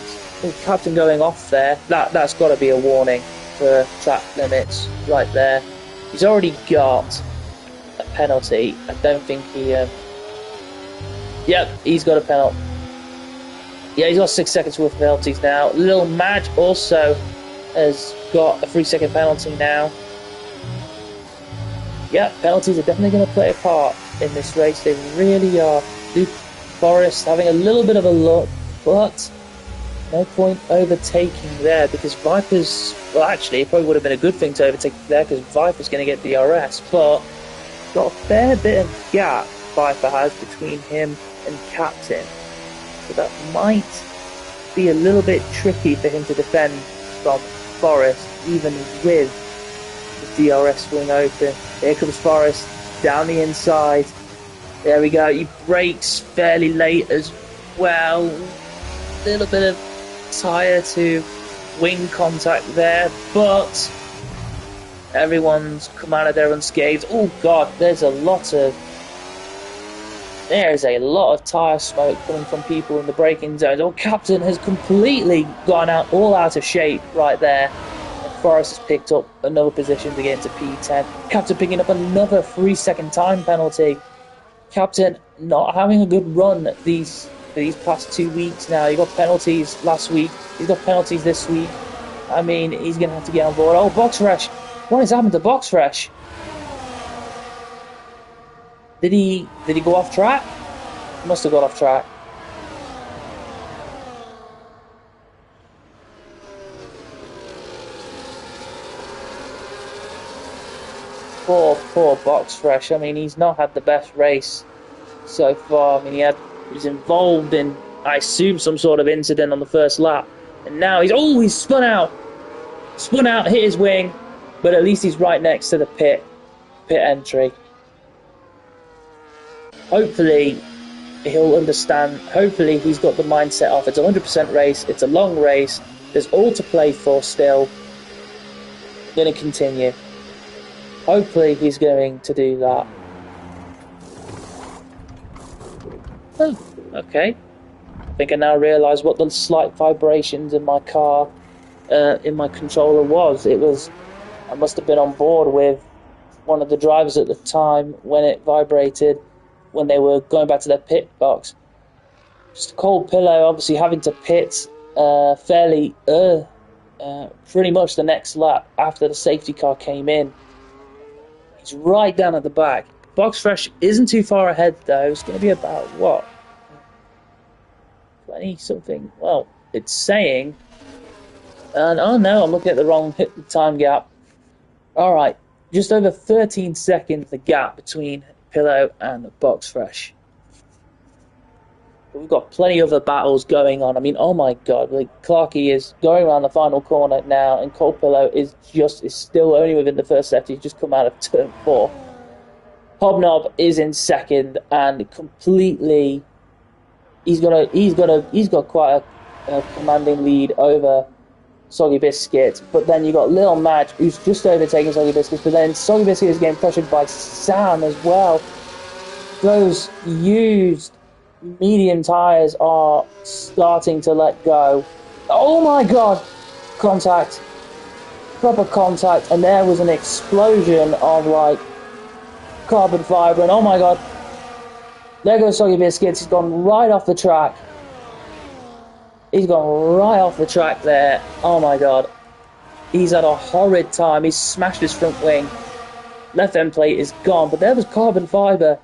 Captain going off there, that's got to be a warning for track limits right there. He's already got a penalty. I don't think he... Yep, he's got a penalty. Yeah, he's got 6 seconds worth of penalties now. Lil Madge also has got a 3-second penalty now. Yeah, penalties are definitely going to play a part in this race. They really are. Luke Forrest having a little bit of a look, but no point overtaking there, because Viper's... Well, actually, it probably would have been a good thing to overtake there, because Viper's going to get DRS, but got a fair bit of gap Viper has between him and Captain. So that might be a little bit tricky for him to defend from Forrest, even with the DRS swing open. Here comes Forrest down the inside. There we go. He brakes fairly late as well. Little bit of tyre to wing contact there, but everyone's come out of there unscathed. Oh god, there's a lot of tyre smoke coming from people in the braking zones. Oh, Captain has completely gone all out of shape right there. And Forrest has picked up another position to get into P10. Captain picking up another 3-second time penalty. Captain not having a good run these past 2 weeks now. He got penalties last week. He's got penalties this week. I mean, he's going to have to get on board. Oh, Box Fresh. What has happened to Box Fresh? Did he go off track? He must have got off track. Fourth. poor Box Fresh. I mean, he's not had the best race so far. I mean, he was involved in, I assume, some sort of incident on the first lap, and now he's spun out, hit his wing, but at least he's right next to the pit entry. Hopefully he'll understand. Hopefully he's got the mindset off. It's a 100% race. It's a long race. There's all to play for still. Going to continue. Hopefully he's going to do that. Oh, okay. I think I now realise what the slight vibrations in my car, in my controller was. I must have been on board with one of the drivers at the time when it vibrated, when they were going back to their pit box. Just a cold pillow, obviously having to pit pretty much the next lap after the safety car came in. He's right down at the back. Box Fresh isn't too far ahead though. It's going to be about what? 20 something. Well, it's saying. And oh no, I'm looking at the wrong time gap. Alright, just over 13 seconds the gap between Pillow and Box Fresh. But we've got plenty of other battles going on. I mean, oh my god, like Clarkey is going around the final corner now, and Cold Pillow is still only within the first sector. He's just come out of turn 4. Hobnob is in second and completely. He's got quite a commanding lead over Soggy Biscuit, but then you got Lil Madge who's just overtaking Soggy Biscuit, but then Soggy Biscuit is getting pressured by Sam as well. Those used medium tyres are starting to let go. Oh my god! Contact. Proper contact, and there was an explosion of like carbon fibre, and oh my god. There goes Soggy Biscuits. He's gone right off the track. He's gone right off the track there. Oh my god. He's had a horrid time. He's smashed his front wing. Left end plate is gone. But there was carbon fibre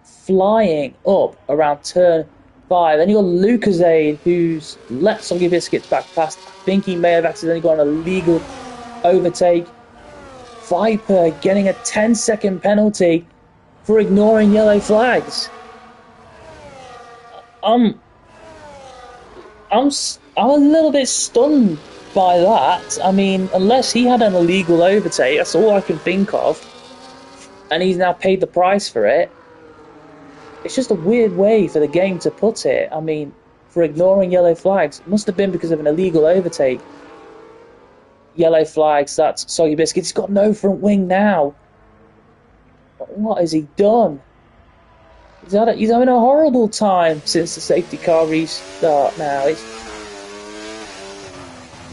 flying up around turn 5. Then you got Lucasade, who's let Soggy Biscuits back past. I think he may have accidentally got an illegal overtake. Viper getting a 10-second penalty for ignoring yellow flags. I'm a little bit stunned by that. I mean, unless he had an illegal overtake, that's all I can think of, and he's now paid the price for it. It's just a weird way for the game to put it. I mean, for ignoring yellow flags, it must have been because of an illegal overtake. Yellow flags, that's Soggy Biscuit. He's got no front wing now. What has he done? He's having a horrible time since the safety car restart now. It's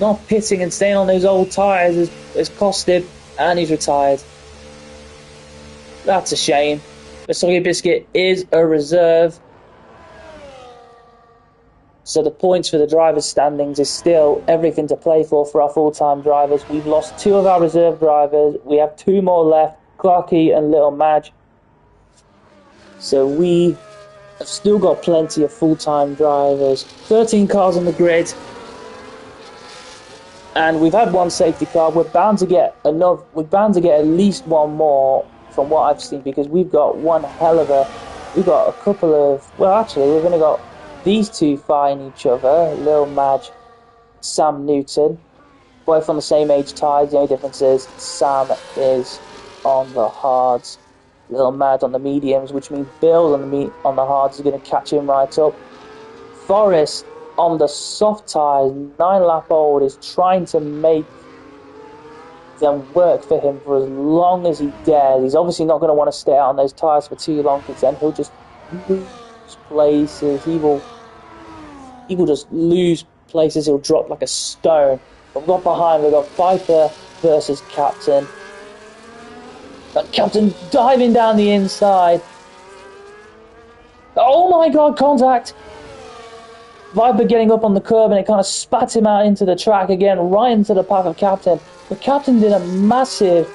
not pitting and staying on those old tyres has cost him, and he's retired. That's a shame. But Soggy Biscuit is a reserve. So the points for the drivers' standings is still everything to play for our full-time drivers. We've lost 2 of our reserve drivers. We have 2 more left, Clarkey and Little Madge. So we have still got plenty of full-time drivers. 13 cars on the grid. And we've had 1 safety car. We're bound to get at least 1 more from what I've seen, because we've got we've got a couple of, well actually we've only got these 2 fighting each other, Lil Madge, Sam Newton, both on the same age tyres. The only difference is Sam is on the hards, Lil Madge on the mediums, which means Bill on the hards is going to catch him right up. Forrest on the soft tyres, 9-lap-old, is trying to make them work for him for as long as he dares. He's obviously not going to want to stay out on those tyres for too long, because then he'll just lose places. He will just lose places. He'll drop like a stone. But we've got behind, we've got Viper versus Captain. But Captain diving down the inside. Oh my god, contact! Viper getting up on the curb, and it kind of spat him out into the track again, right into the path of Captain. But Captain did a massive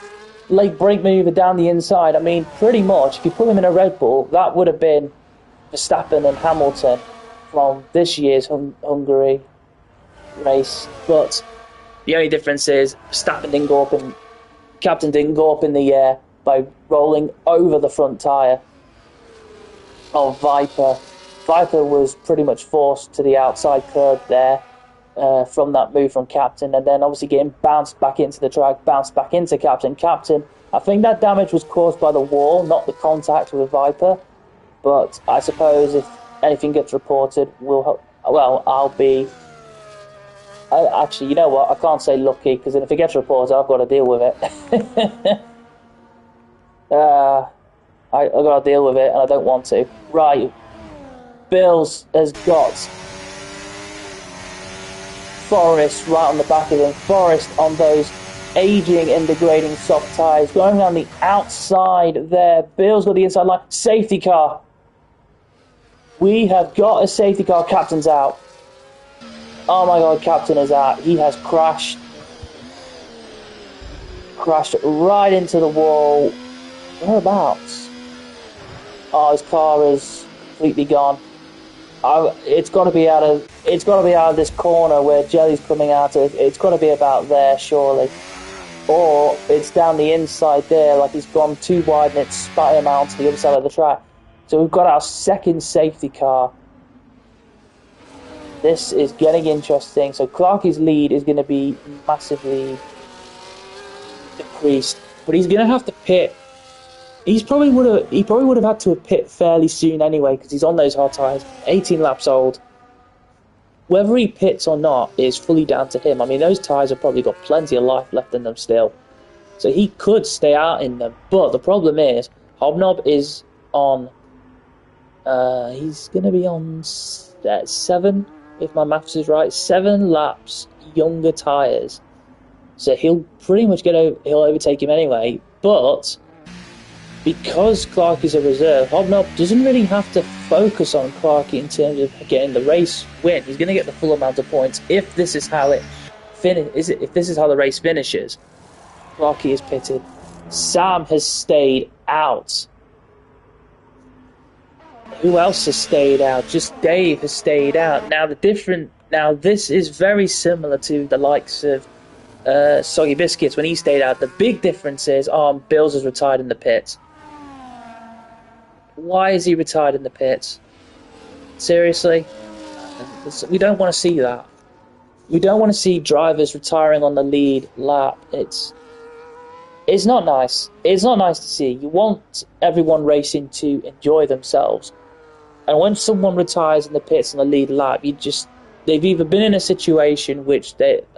late brake maneuver down the inside. I mean, pretty much, if you put him in a Red Bull, that would have been Verstappen and Hamilton from this year's Hungary race. But the only difference is Verstappen didn't go up, and Captain didn't go up in the air. by rolling over the front tyre of Viper. Viper was pretty much forced to the outside curb there from that move from Captain, and then obviously getting bounced back into the track, bounced back into Captain. Captain, I think that damage was caused by the wall, not the contact with Viper, but I suppose if anything gets reported, I'll be... actually, you know what? I can't say lucky, because if it gets reported, I've got to deal with it. I've got to deal with it, and I don't want to. Right. Bills has got Forrest right on the back of him. Forrest on those aging and degrading soft tyres. Going on the outside there. Bills got the inside line. Safety car. We have got a safety car. Captain's out. Oh my god, Captain is out. He has crashed. Crashed right into the wall. Whereabouts? Oh, his car is completely gone. It's got to be out of this corner where Jelly's coming out of. It's got to be about there, surely. Or it's down the inside there, like he's gone too wide and it's spat him out to the other side of the track. So we've got our second safety car. This is getting interesting. So Clarkie's lead is going to be massively decreased, but he's going to have to pit. He probably would have had to pit fairly soon anyway, because he's on those hard tyres, 18 laps old. Whether he pits or not is fully down to him. I mean, those tyres have probably got plenty of life left in them still, so he could stay out in them. But the problem is, Hobnob is on. He's going to be on 7, if my maths is right, 7 laps younger tyres. So he'll pretty much he'll overtake him anyway. But because Clark is a reserve, Hobnob doesn't really have to focus on Clarky in terms of getting the race win. He's going to get the full amount of points if this is how if this is how the race finishes. Clarky is pitted. Sam has stayed out. Who else has stayed out? Just Dave has stayed out. Now this is very similar to the likes of Soggy Biscuits when he stayed out. The big difference is Bills has retired in the pits. Why is he retired in the pits? Seriously? We don't want to see that. We don't want to see drivers retiring on the lead lap. It's not nice. It's not nice to see. You want everyone racing to enjoy themselves. And when someone retires in the pits on the lead lap, they've either been in a situation which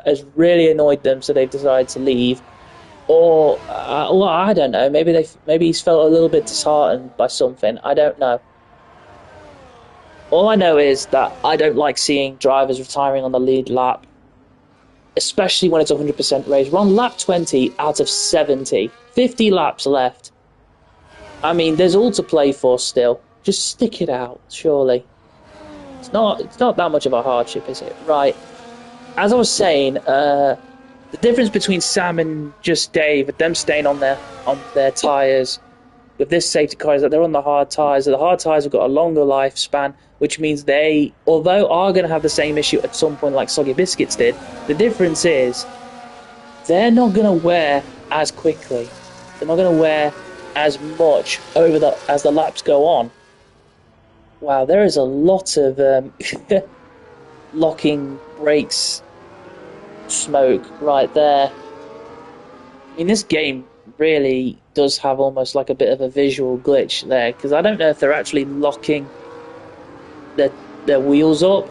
has really annoyed them, so they've decided to leave, or I don't know. Maybe he's felt a little bit disheartened by something. I don't know. All I know is that I don't like seeing drivers retiring on the lead lap, especially when it's 100% race. We're on lap 20 out of 70, 50 laps left. I mean, there's all to play for still. Just stick it out, surely. It's not that much of a hardship, is it? Right. As I was saying, the difference between Sam and just Dave, with them staying on their tyres, with this safety car, is that they're on the hard tyres. The hard tyres have got a longer lifespan, which means they, although are going to have the same issue at some point like Soggy Biscuits did, the difference is they're not going to wear as quickly. They're not going to wear as much as the laps go on. Wow, there is a lot of locking brakes smoke right there. I mean, this game really does have almost like a bit of a visual glitch there, because I don't know if they're actually locking their wheels up,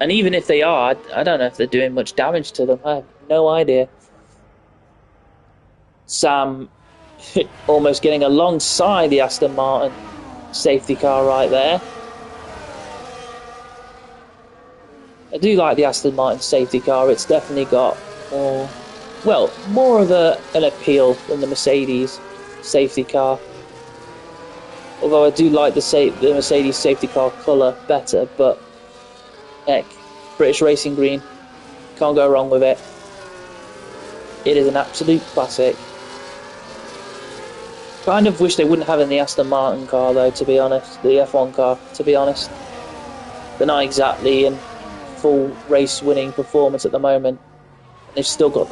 and even if they are, I don't know if they're doing much damage to them. I have no idea. Sam almost getting alongside the Aston Martin safety car right there. I do like the Aston Martin safety car. It's definitely got more of an appeal than the Mercedes safety car. Although I do like the Mercedes safety car colour better, but heck, British Racing Green, can't go wrong with it. It is an absolute classic. Kind of wish they wouldn't have it in the Aston Martin car though, to be honest. The F1 car, to be honest. They're not exactly in full race winning performance at the moment. They've still got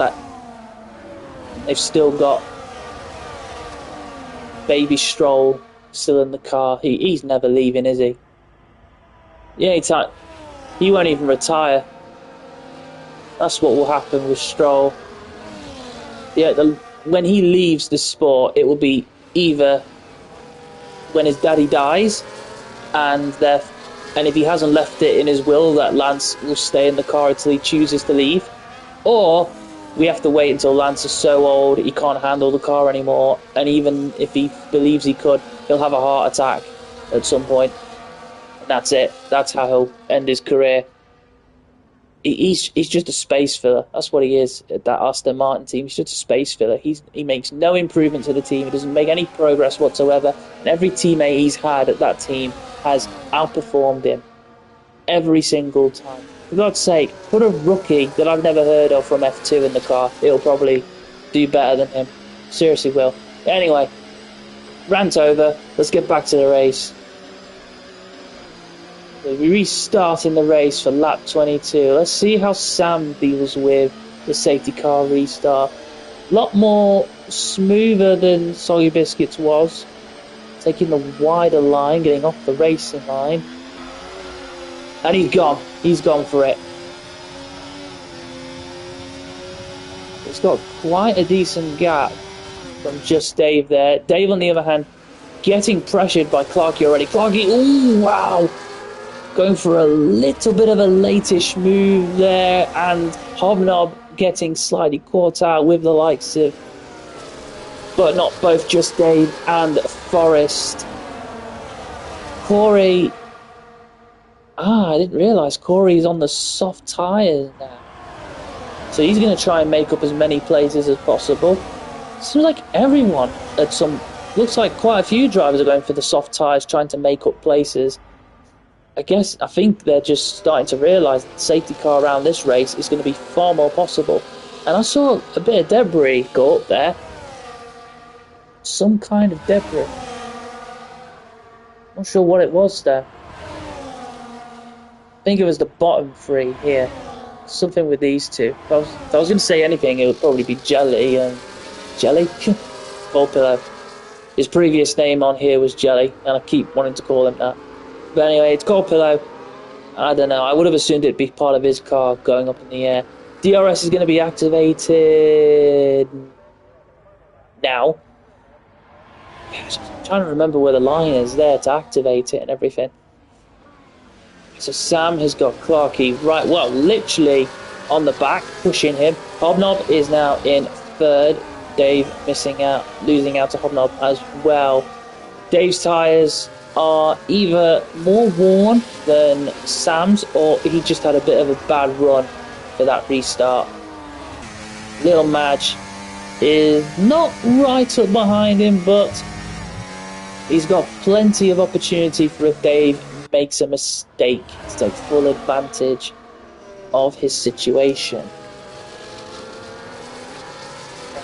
baby Stroll still in the car. He's never leaving, is he? Yeah, he won't even retire. That's what will happen with Stroll. Yeah, when he leaves the sport, it will be either when his daddy dies, and if he hasn't left it in his will that Lance will stay in the car until he chooses to leave, or we have to wait until Lance is so old he can't handle the car anymore, and even if he believes he could, he'll have a heart attack at some point, and that's it. That's how he'll end his career. He's just a space filler. That's what he is at that Aston Martin team. He's just a space filler. He makes no improvement to the team. He doesn't make any progress whatsoever. And every teammate he's had at that team has outperformed him every single time. For God's sake, put a rookie that I've never heard of from F2 in the car. He'll probably do better than him. Seriously will. Anyway, rant over. Let's get back to the race. We restart in the race for lap 22. Let's see how Sam deals with the safety car restart. A lot more smoother than Soggy Biscuits was. Taking the wider line, getting off the racing line. And he's gone. He's gone for it. He's got quite a decent gap from just Dave there. Dave, on the other hand, getting pressured by Clarky already. Clarky, ooh, wow. Going for a little bit of a latish move there, and Hobnob getting slightly caught out with the likes of, but not both, just Dave and Forrest. Corey, I didn't realise Corey's on the soft tyres now. So he's going to try and make up as many places as possible. Seems like everyone looks like quite a few drivers are going for the soft tyres, trying to make up places. I think they're just starting to realise that the safety car around this race is going to be far more possible. And I saw a bit of debris go up there. Some kind of debris. Not sure what it was there. I think it was the bottom three here. Something with these two. If I was going to say anything, it would probably be Jelly. Jelly? Ball Pillow. His previous name on here was Jelly, and I keep wanting to call him that. But anyway, it's Gold Pillow. I don't know. I would have assumed it'd be part of his car going up in the air. DRS is going to be activated now. I'm trying to remember where the line is there to activate it and everything. So Sam has got Clarky right, well, literally on the back, pushing him. Hobnob is now in third. Dave losing out to Hobnob as well. Dave's tyres are either more worn than Sam's, or he just had a bit of a bad run for that restart. Little Madge is not right up behind him, but he's got plenty of opportunity for if Dave makes a mistake to take full advantage of his situation.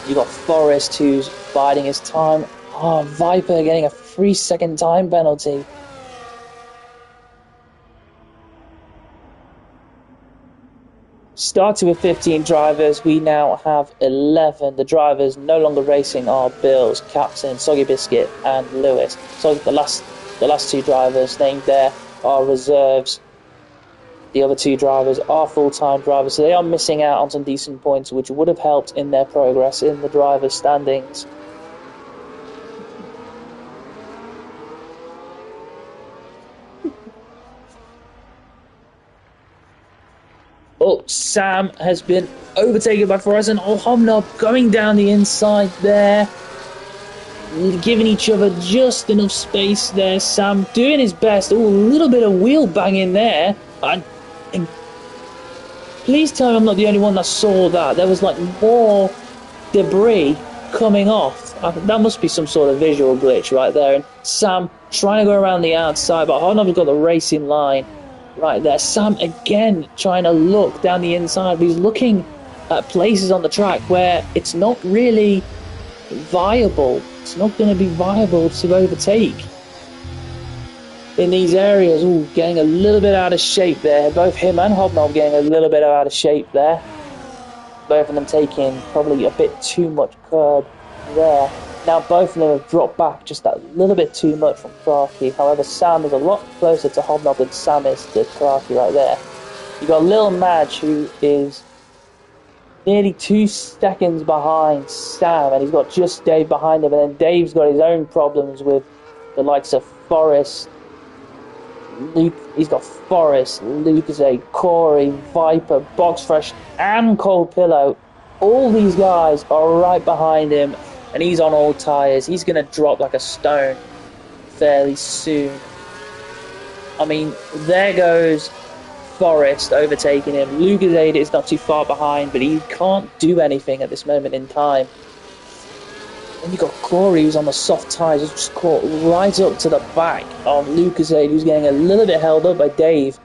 You've got Forrest, who's biding his time. Oh, Viper getting a 3-second time penalty. Started with 15 drivers, we now have 11. The drivers no longer racing are Bills, Captain, Soggy Biscuit and Lewis. So the last two drivers named there are reserves. The other two drivers are full-time drivers, so they are missing out on some decent points, which would have helped in their progress in the drivers' standings. Oh, Sam has been overtaken by Forrest, and Hobnob going down the inside there. Giving each other just enough space there. Sam doing his best. Oh, a little bit of wheel banging there. And please tell me I'm not the only one that saw that. There was like more debris coming off. That must be some sort of visual glitch right there. And Sam trying to go around the outside, but Hobnob's got the racing line right there. Sam again trying to look down the inside. He's looking at places on the track where it's not really viable. It's not going to be viable to overtake in these areas. Ooh, getting a little bit out of shape there. Both him and Hobnob getting a little bit out of shape there. Both of them taking probably a bit too much curb there. Now both of them have dropped back just a little bit too much from Clarky. However, Sam is a lot closer to Hobnob than Sam is to Clarky right there. You've got Lil Madge, who is nearly 2 seconds behind Sam, and he's got just Dave behind him, and then Dave's got his own problems with the likes of Forrest, Luke. He's got Forrest, Lucasade, Corey, Viper, Boxfresh, and Cold Pillow. All these guys are right behind him, and he's on all tyres. He's going to drop like a stone fairly soon. I mean, there goes Forrest overtaking him. Lucasade is not too far behind, but he can't do anything at this moment in time. Then you've got Corey, who's on the soft tyres, who's just caught right up to the back of Lucasade, who's getting a little bit held up by Dave.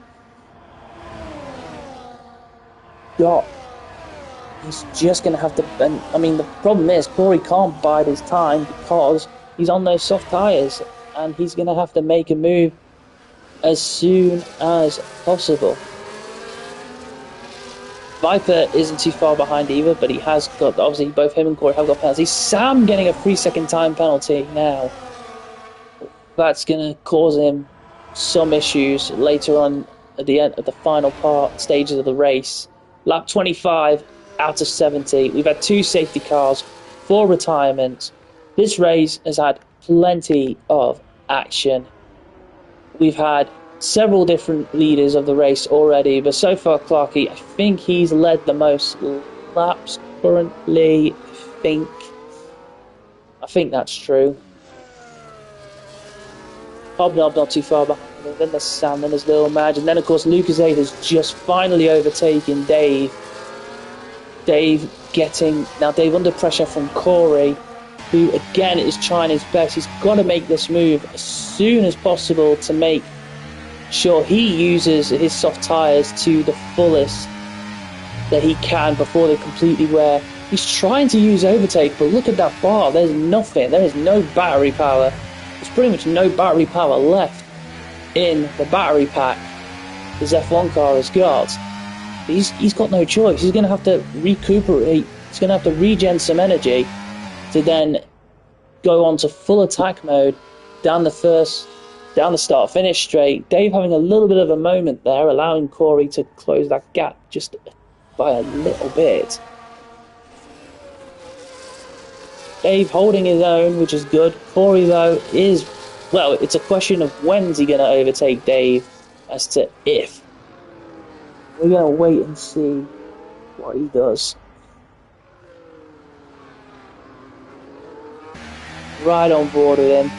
He's just going to have to... And, I mean, the problem is Corey can't bide his time because he's on those soft tyres, and he's going to have to make a move as soon as possible. Viper isn't too far behind either, but he has got, obviously both him and Corey have got penalties. Sam getting a 3-second time penalty now. That's going to cause him some issues later on at the end of the final stages of the race. Lap 25 out of 70. We've had 2 safety cars, 4 retirements. This race has had plenty of action. We've had several different leaders of the race already, but so far Clarky, I think he's led the most laps currently. I think that's true. Hobnob not too far behind him. Then there's Sam, then there's Lil Madge, and then of course Lucasade has just finally overtaken Dave. Dave under pressure from Corey, who again is trying his best. He's got to make this move as soon as possible to make sure he uses his soft tyres to the fullest that he can before they completely wear. He's trying to use overtake, but look at that bar. There's nothing. There is no battery power. There's pretty much no battery power left in the battery pack his F1 car has got. He's got no choice. He's going to have to recuperate. He's going to have to regen some energy to then go on to full attack mode down the start-finish straight. Dave having a little bit of a moment there, allowing Corey to close that gap just by a little bit. Dave holding his own, which is good. Corey, though, it's a question of when's he going to overtake Dave as to if. We're going to wait and see what he does. Right on board with him.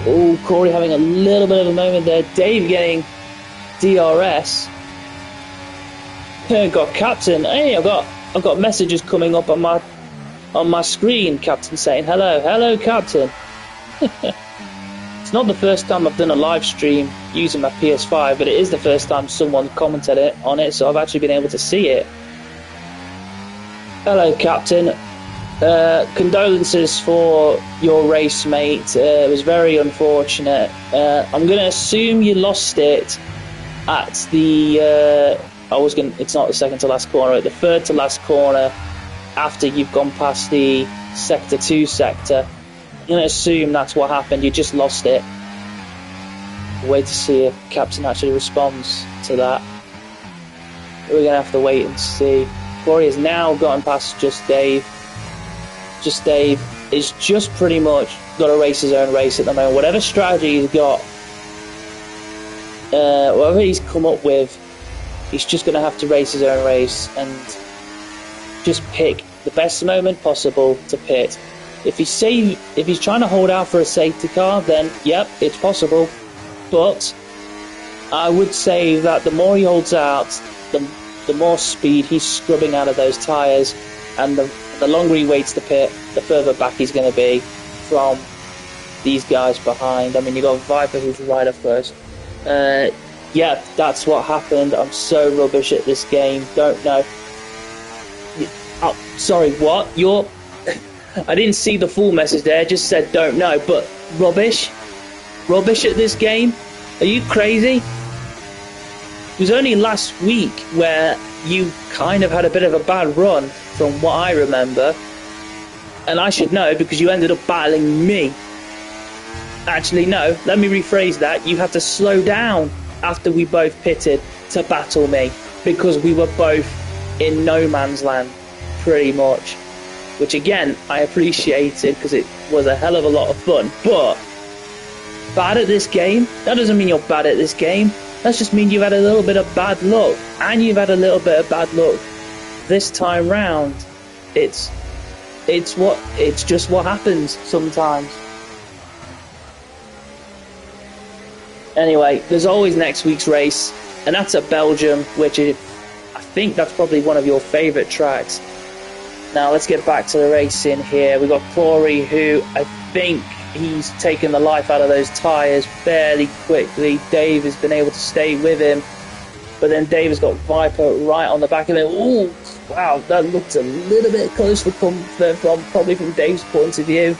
Oh, Corey having a little bit of a moment there. Dave getting DRS. Got Captain. Hey, I've got messages coming up on my screen. Captain saying hello, Captain. It's not the first time I've done a live stream using my PS5, but it is the first time someone commented on it, so I've actually been able to see it. Hello, Captain. Condolences for your race, mate. It was very unfortunate. I'm going to assume you lost it at the... it's not the second to last corner, the third to last corner after you've gone past the Sector 2 sector. I'm going to assume that's what happened. You just lost it. Wait to see if Captain actually responds to that. We're going to have to wait and see. Corey has now gotten past Just Dave. Just Dave is just pretty much got to race his own race at the moment. Whatever strategy he's got, whatever he's come up with, he's just going to have to race his own race and just pick the best moment possible to pit. If he's trying to hold out for a safety car, then yep, it's possible. But I would say that the more he holds out, the more speed he's scrubbing out of those tyres, and the longer he waits to pit, the further back he's going to be from these guys behind. I mean, you got Viper who's right up first. Yeah, that's what happened. I'm so rubbish at this game. Don't know. Oh, sorry, what? I didn't see the full message there. It just said don't know, but rubbish at this game. Are you crazy? It was only last week where you kind of had a bit of a bad run, from what I remember. And I should know because you ended up battling me. Actually, no, let me rephrase that. You had to slow down after we both pitted to battle me because we were both in no man's land, pretty much. Which, again, I appreciated because it was a hell of a lot of fun. But bad at this game, that doesn't mean you're bad at this game. That just means you've had a little bit of bad luck. And you've had a little bit of bad luck this time round. It's just what happens sometimes. Anyway, there's always next week's race, and that's at Belgium, which is, I think that's probably one of your favourite tracks. Now let's get back to the racing here. We've got Corey, who I think he's taken the life out of those tyres fairly quickly. Dave has been able to stay with him, but then Dave has got Viper right on the back of him. Ooh, wow, that looked a little bit close for comfort probably from Dave's point of view,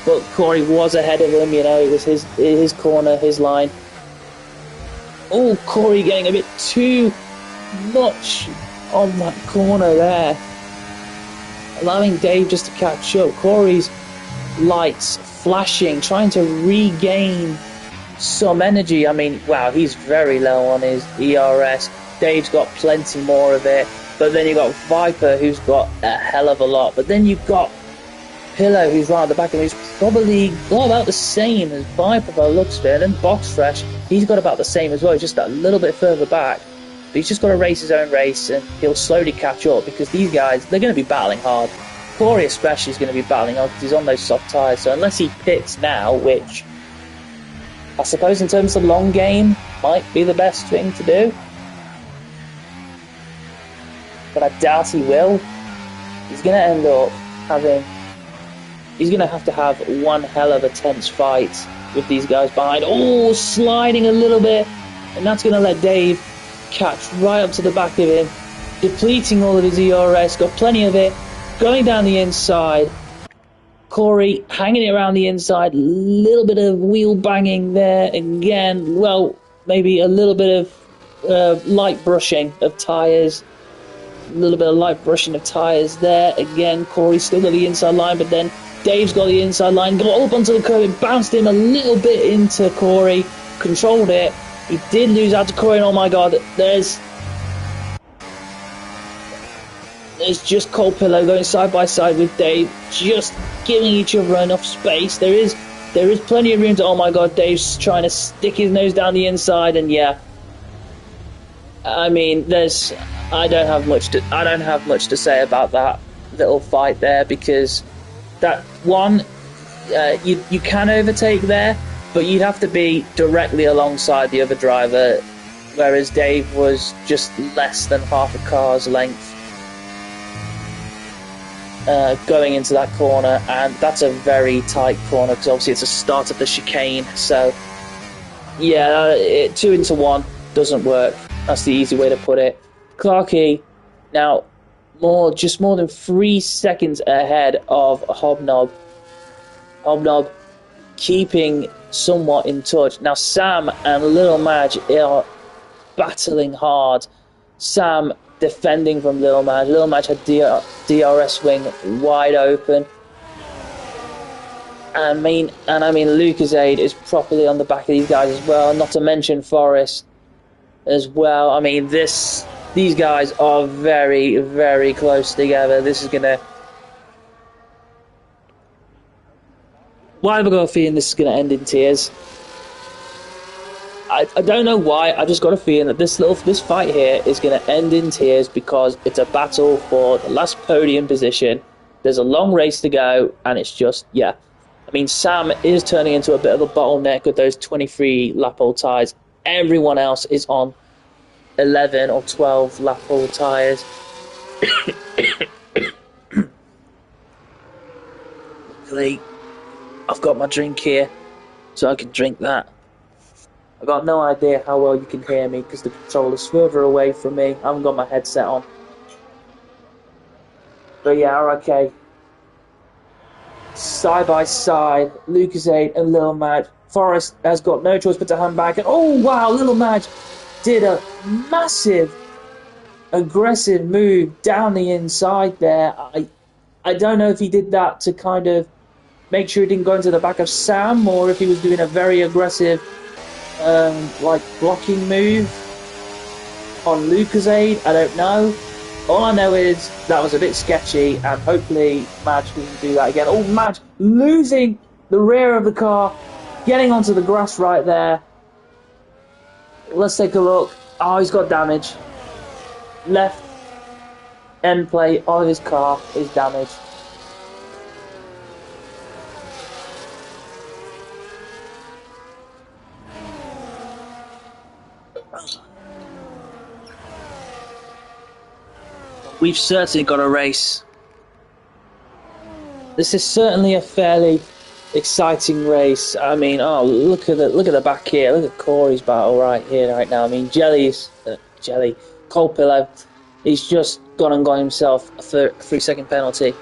but Corey was ahead of him. You know, it was his corner, his line. Oh, Corey getting a bit too much on that corner there, allowing Dave just to catch up. Corey's lights flashing, trying to regain some energy. I mean, wow, he's very low on his ERS. Dave's got plenty more of it, but then you've got Viper, who's got a hell of a lot. But then you've got Pillow, who's right at the back of him, who's probably got about the same as Viper by the looks of it. And then Box Fresh, he's got about the same as well, just that little bit further back. But he's just got to race his own race, and he'll slowly catch up, because these guys, they're going to be battling hard. Corey especially is going to be battling hard because he's on those soft tyres. So unless he pits now, which I suppose in terms of the long game might be the best thing to do, but I doubt he will. He's going to end up having... He's going to have one hell of a tense fight with these guys behind. Oh, sliding a little bit. And that's going to let Dave catch right up to the back of him. Depleting all of his ERS. Got plenty of it. Going down the inside. Corey hanging it around the inside. Little bit of wheel banging there. Again, well, maybe a little bit of light brushing of tyres. A little bit of light brushing of tyres there. Again, Corey's still got the inside line, but then Dave's got the inside line, got up onto the curb, it bounced him a little bit into Corey, controlled it. He did lose out to Corey, and oh my god, there's just Cold Pillow going side by side with Dave, just giving each other enough space. There is plenty of room to, oh my god, Dave's trying to stick his nose down the inside, and yeah. I mean, I don't have much to say about that little fight there, because that one, you can overtake there, but you'd have to be directly alongside the other driver, whereas Dave was just less than half a car's length going into that corner, and that's a very tight corner because obviously it's a start of the chicane. So yeah, 2 into 1 doesn't work. That's the easy way to put it. Clarkey now just more than 3 seconds ahead of Hobnob. Hobnob keeping somewhat in touch. Now Sam and Little Madge are battling hard. Sam defending from Little Madge. Little Madge had DRS wing wide open. I mean Lucasade is properly on the back of these guys as well, not to mention Forrest as well. I mean, these guys are very, very close together. This is gonna... Why have I got a feeling this is gonna end in tears? I don't know why. I just got a feeling that this fight here is gonna end in tears, because it's a battle for the last podium position. There's a long race to go, and it's just, yeah. I mean, Sam is turning into a bit of a bottleneck with those 23 lap old tyres. Everyone else is on 11 or 12 lap old tyres. Luckily, I've got my drink here, so I can drink that. I've got no idea how well you can hear me because the controller's further away from me. I haven't got my headset on. But yeah, okay. Side by side, Lucasade and Little Madge. Forrest has got no choice but to hang back. And oh wow, Little Madge did a massive, aggressive move down the inside there. I I don't know if he did that to kind of make sure he didn't go into the back of Sam, or if he was doing a very aggressive, like blocking move on Lucozade. I don't know. All I know is that was a bit sketchy, and hopefully Madge doesn't do that again. Oh, Madge losing the rear of the car, getting onto the grass right there. Let's take a look. Oh, he's got damage. Left end plate of his car is damaged. We've certainly got a race. This is certainly a fairly exciting race. I mean, oh, look at the back here. Look at Corey's battle right here, right now. I mean, Cold Pillow, he's just gone and got himself a 3-second penalty.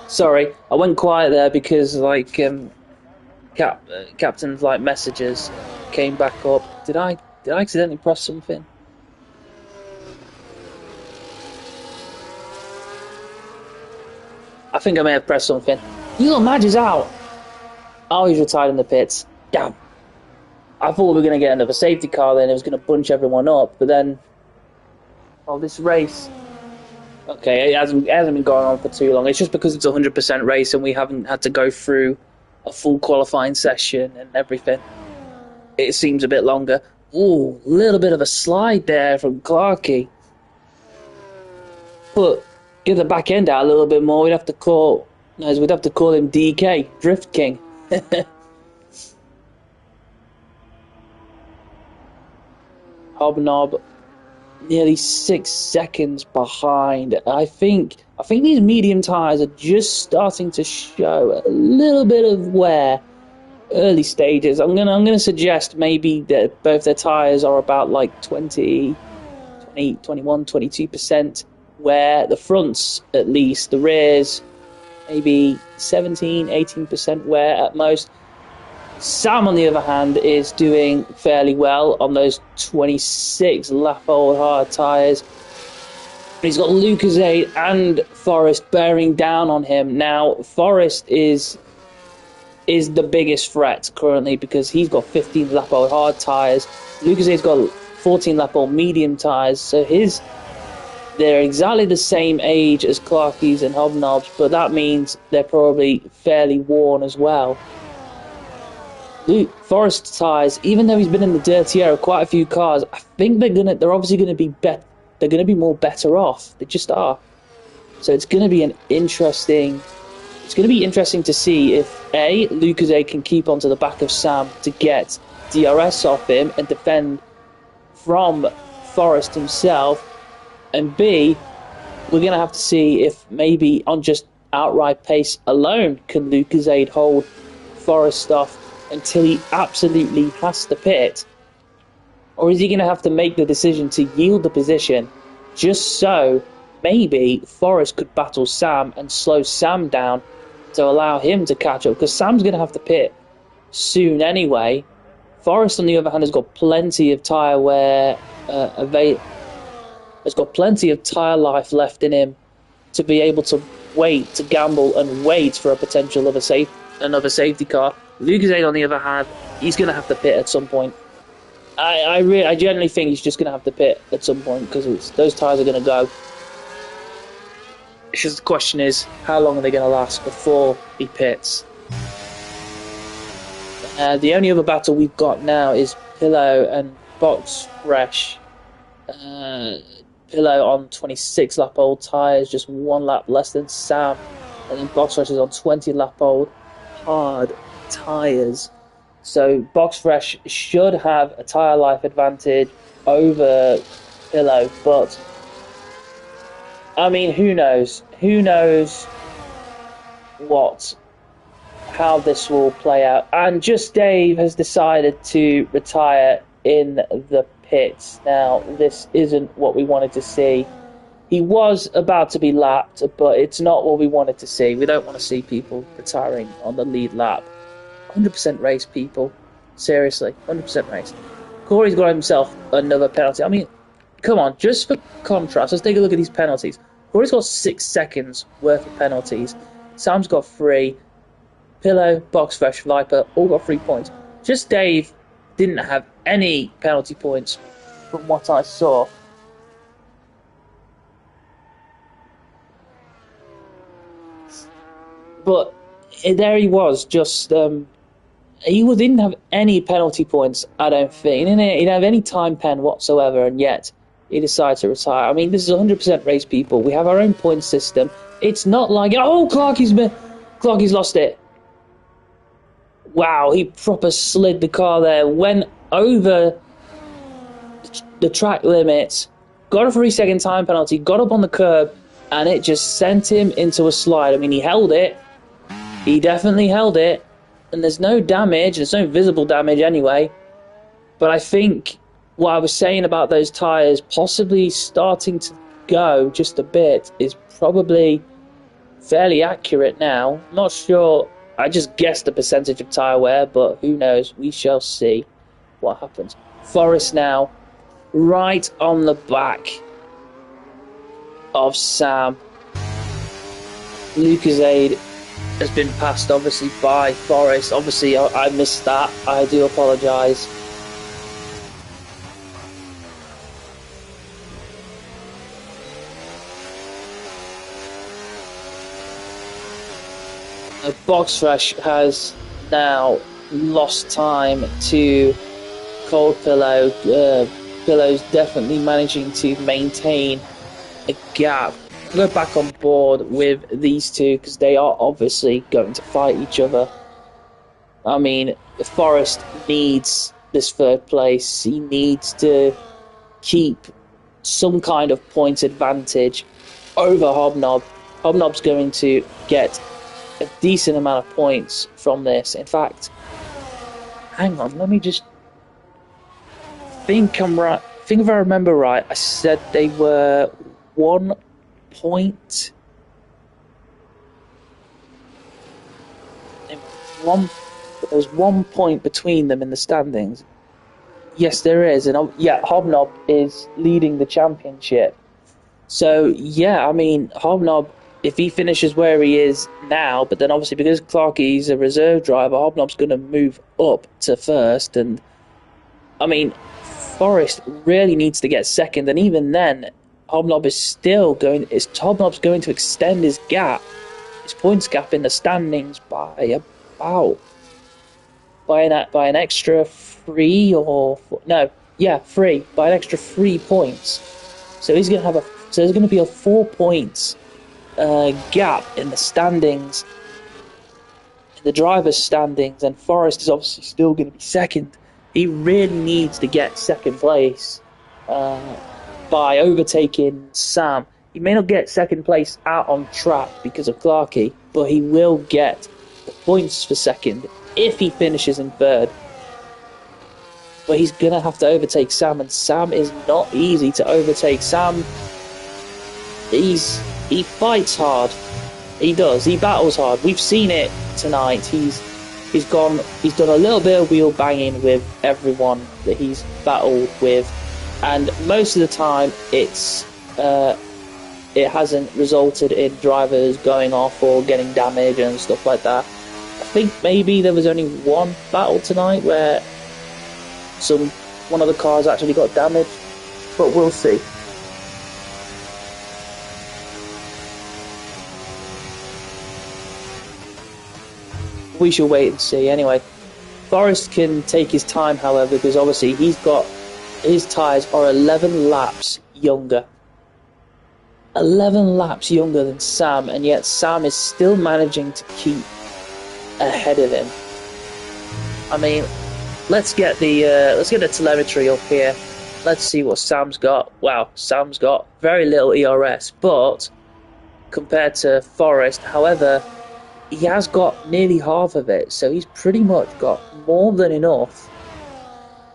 Sorry, I went quiet there because like Captain's like messages came back up. Did I accidentally press something? I think I may have pressed something. You look, Madge is out. Oh, he's retired in the pits. Damn. I thought we were going to get another safety car then. It was going to bunch everyone up. But then, oh, this race. Okay, it hasn't been going on for too long. It's just because it's a 100% race and we haven't had to go through a full qualifying session and everything. It seems a bit longer. Ooh, a little bit of a slide there from Clarkey. But get the back end out a little bit more. We'd have to call him DK, Drift King. Hobnob, nearly 6 seconds behind. I think these medium tyres are just starting to show a little bit of wear. Early stages. I'm gonna suggest maybe that both their tyres are about like 21, 22% wear. The fronts, at least. The rears, maybe 17, 18% wear at most. Sam, on the other hand, is doing fairly well on those 26-lap-old hard tyres. He's got Lucozade and Forrest bearing down on him. Now, Forrest is the biggest threat currently because he's got 15-lap-old hard tyres. Lucasade's got 14-lap-old medium tyres, so they're exactly the same age as Clarkies and Hobnobs, but that means they're probably fairly worn as well. Forrest's tyres, even though he's been in the dirty air of quite a few cars, I think they're obviously going to be they're going to be more better off. They just are. So it's going to be interesting to see if Lucasade can keep onto the back of Sam to get DRS off him and defend from Forrest himself, and B, we're going to have to see if maybe on just outright pace alone can Lucasade hold Forrest off until he absolutely has to pit, or is he going to have to make the decision to yield the position just so maybe Forrest could battle Sam and slow Sam down to allow him to catch up, because Sam's going to have to pit soon anyway. Forrest, on the other hand, has got plenty of tyre wear, has got plenty of tyre life left in him to be able to gamble and wait for a potential of another safety car. Lucasade, on the other hand, he's going to have to pit at some point. I genuinely think he's just going to have to pit at some point because those tyres are going to go. It's just the question is, how long are they going to last before he pits? The only other battle we've got now is Pillow and Box Fresh. Pillow on 26-lap-old tyres, just 1 lap less than Sam. And then Box Fresh is on 20-lap-old hard tyres. So Box Fresh should have a tyre life advantage over Pillow, but I mean, who knows? Who knows how this will play out? And Just Dave has decided to retire in the pits. Now, this isn't what we wanted to see. He was about to be lapped, but it's not what we wanted to see. We don't want to see people retiring on the lead lap. 100% race, people. Seriously, 100% race. Corey's got himself another penalty. I mean, come on, just for contrast, let's take a look at these penalties. Corey's got 6 seconds worth of penalties. Sam's got 3. Pillow, Box Fresh, Viper all got 3 points. Just Dave didn't have any penalty points from what I saw. But there he was, just he didn't have any penalty points, I don't think. He didn't have any time pen whatsoever, and yet he decided to retire. I mean, this is 100% race, people. We have our own point system. It's not like, oh, Clarky's lost it. Wow, he proper slid the car there, went over the track limits, got a 3-second time penalty, got up on the curb, and it just sent him into a slide. I mean, he held it. He definitely held it. And there's no damage. There's no visible damage anyway. But I think what I was saying about those tyres possibly starting to go just a bit is probably fairly accurate now. I'm not sure. I just guessed the percentage of tyre wear, but who knows? We shall see what happens. Forrest now right on the back of Sam. Lucasade has been passed, obviously, by Forrest. Obviously, I missed that. I do apologise. Box Fresh has now lost time to Cold Pillow. Pillow's definitely managing to maintain a gap. Go back on board with these two because they are obviously going to fight each other. I mean, Forrest needs this 3rd place. He needs to keep some kind of point advantage over Hobnob. Hobnob's going to get a decent amount of points from this. In fact, hang on, let me just think I'm right. I think if I remember right, I said they were 1 point. There's 1 point between them in the standings. Yes, there is, and yeah, Hobnob is leading the championship. So yeah, I mean, Hobnob, if he finishes where he is now, but then obviously because Clarky's a reserve driver, Hobnob's going to move up to 1st, and I mean, Forrest really needs to get 2nd, and even then, Hobnob's going to extend his gap, his points gap in the standings by about by an extra 3 by an extra 3 points. So there's going to be a 4 points gap in the standings, in the drivers' standings, and Forrest is obviously still going to be 2nd. He really needs to get 2nd place by overtaking Sam. He may not get 2nd place out on track because of Clarky, but he will get the points for 2nd if he finishes in 3rd. But he's going to have to overtake Sam, and Sam is not easy to overtake. Sam, he fights hard. He does. He battles hard. We've seen it tonight. He's done a little bit of wheel banging with everyone that he's battled with, and most of the time it hasn't resulted in drivers going off or getting damaged and stuff like that. I think maybe there was only one battle tonight where one of the cars actually got damaged, but we'll see. We shall wait and see. Anyway, Forrest can take his time, however, because obviously his tyres are 11 laps younger. 11 laps younger than Sam, and yet Sam is still managing to keep ahead of him. I mean, let's get the telemetry up here. Let's see what Sam's got. Wow, Sam's got very little ERS, but compared to Forrest, however, he has got nearly half of it, so he's pretty much got more than enough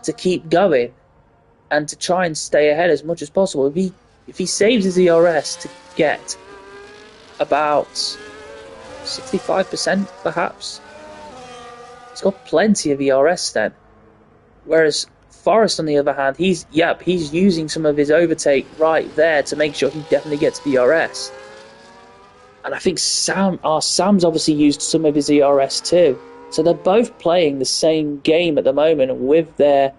to keep going and to try and stay ahead as much as possible. If he saves his ERS to get about 65% perhaps, he's got plenty of ERS then. Whereas Forrest, on the other hand, he's using some of his overtake right there to make sure he definitely gets the ERS. And I think Sam's obviously used some of his ERS too. So they're both playing the same game at the moment with their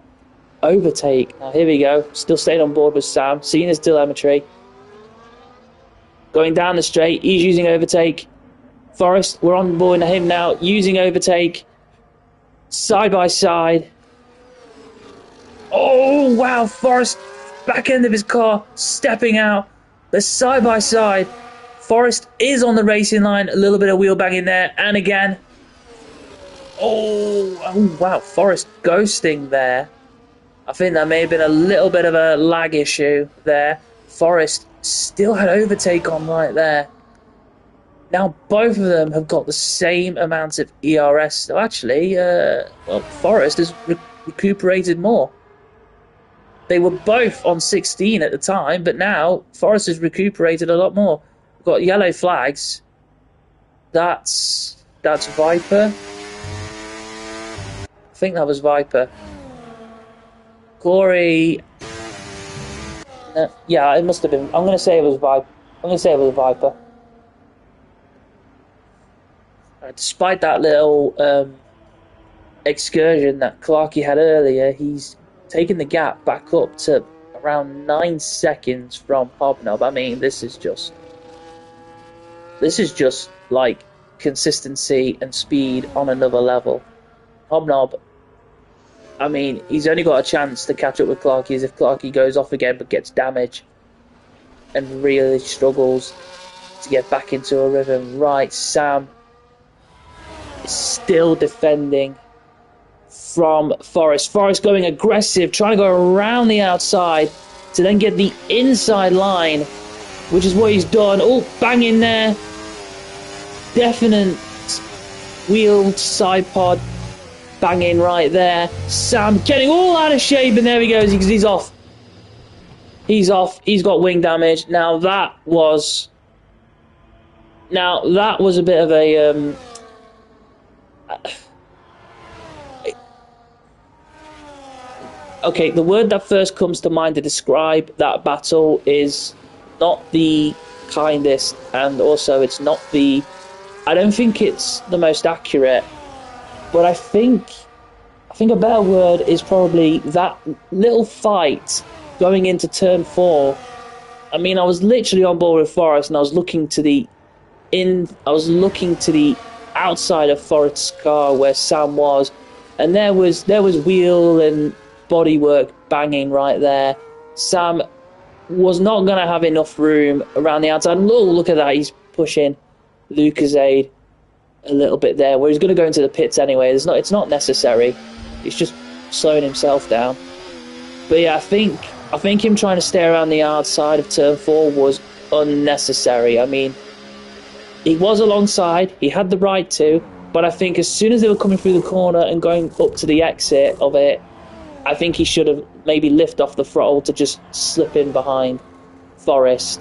overtake. Now here we go, still staying on board with Sam, seeing his telemetry. Going down the straight, he's using overtake. Forrest, we're on board to him now, using overtake. Side by side. Oh wow, Forrest, back end of his car, stepping out. They're side by side. Forrest is on the racing line, a little bit of wheel banging there, and again. Oh wow, Forrest ghosting there. I think that may have been a little bit of a lag issue there. Forrest still had overtake on right there. Now both of them have got the same amount of ERS. So actually, Forrest has recuperated more. They were both on 16 at the time, but now Forrest has recuperated a lot more. We've got yellow flags. That's Viper. I think that was Viper. Corey. No, yeah, it must have been. I'm going to say it was Viper. Viper. Despite that little excursion that Clarkey had earlier, he's taken the gap back up to around 9 seconds from Hobnob. I mean, this is just like consistency and speed on another level. Hobnob, I mean, he's only got a chance to catch up with Clarkey if Clarkey goes off again but gets damage and really struggles to get back into a rhythm. Right, Sam is still defending from Forrest. Forrest going aggressive, trying to go around the outside to then get the inside line, which is what he's done. Oh, bang in there. Definite wheeled side pod banging right there. Sam getting all out of shape, and there he goes. He's off. He's off. He's got wing damage. Now that was a bit of a okay, the word that first comes to mind to describe that battle is not the kindest, and also it's not the... I don't think it's the most accurate, but I think a better word is probably that little fight going into turn 4. I mean, I was literally on board with Forrest, and I was looking to the outside of Forrest's car where Sam was, and there was wheel and bodywork banging right there. Sam was not going to have enough room around the outside. Oh, look at that, he's pushing Lucasade a little bit there, where he's going to go into the pits anyway. It's not necessary. He's just slowing himself down. But yeah, I think him trying to stay around the outside of turn 4 was unnecessary. I mean, he was alongside, he had the right to, but I think as soon as they were coming through the corner and going up to the exit of it, I think he should have maybe lifted off the throttle to just slip in behind Forrest.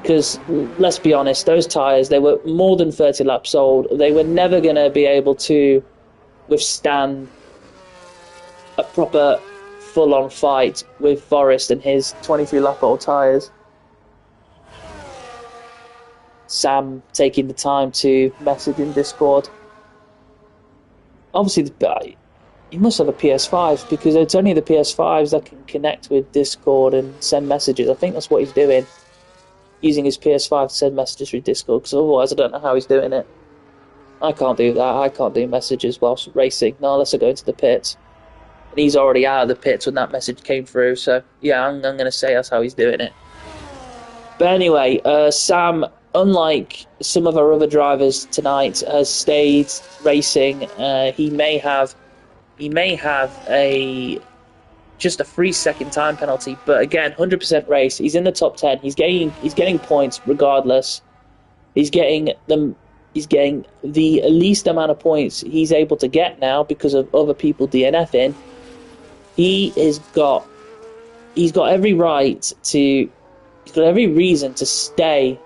Because, let's be honest, those tyres, they were more than 30 laps old. They were never going to be able to withstand a proper full-on fight with Forrest and his 23-lap-old tyres. Sam taking the time to message in Discord. Obviously, he must have a PS5, because it's only the PS5s that can connect with Discord and send messages. I think that's what he's doing. Using his PS5 to send messages through Discord, because otherwise I don't know how he's doing it. I can't do that. I can't do messages whilst racing, not unless I go into the pits. And he's already out of the pits when that message came through, so yeah, I'm going to say that's how he's doing it. But anyway, Sam, unlike some of our other drivers tonight, has stayed racing. He may have just a 3-second time penalty, but again, 100% race. He's in the top 10. He's getting points regardless. He's getting the least amount of points he's able to get now because of other people DNFing. He's got every reason to stay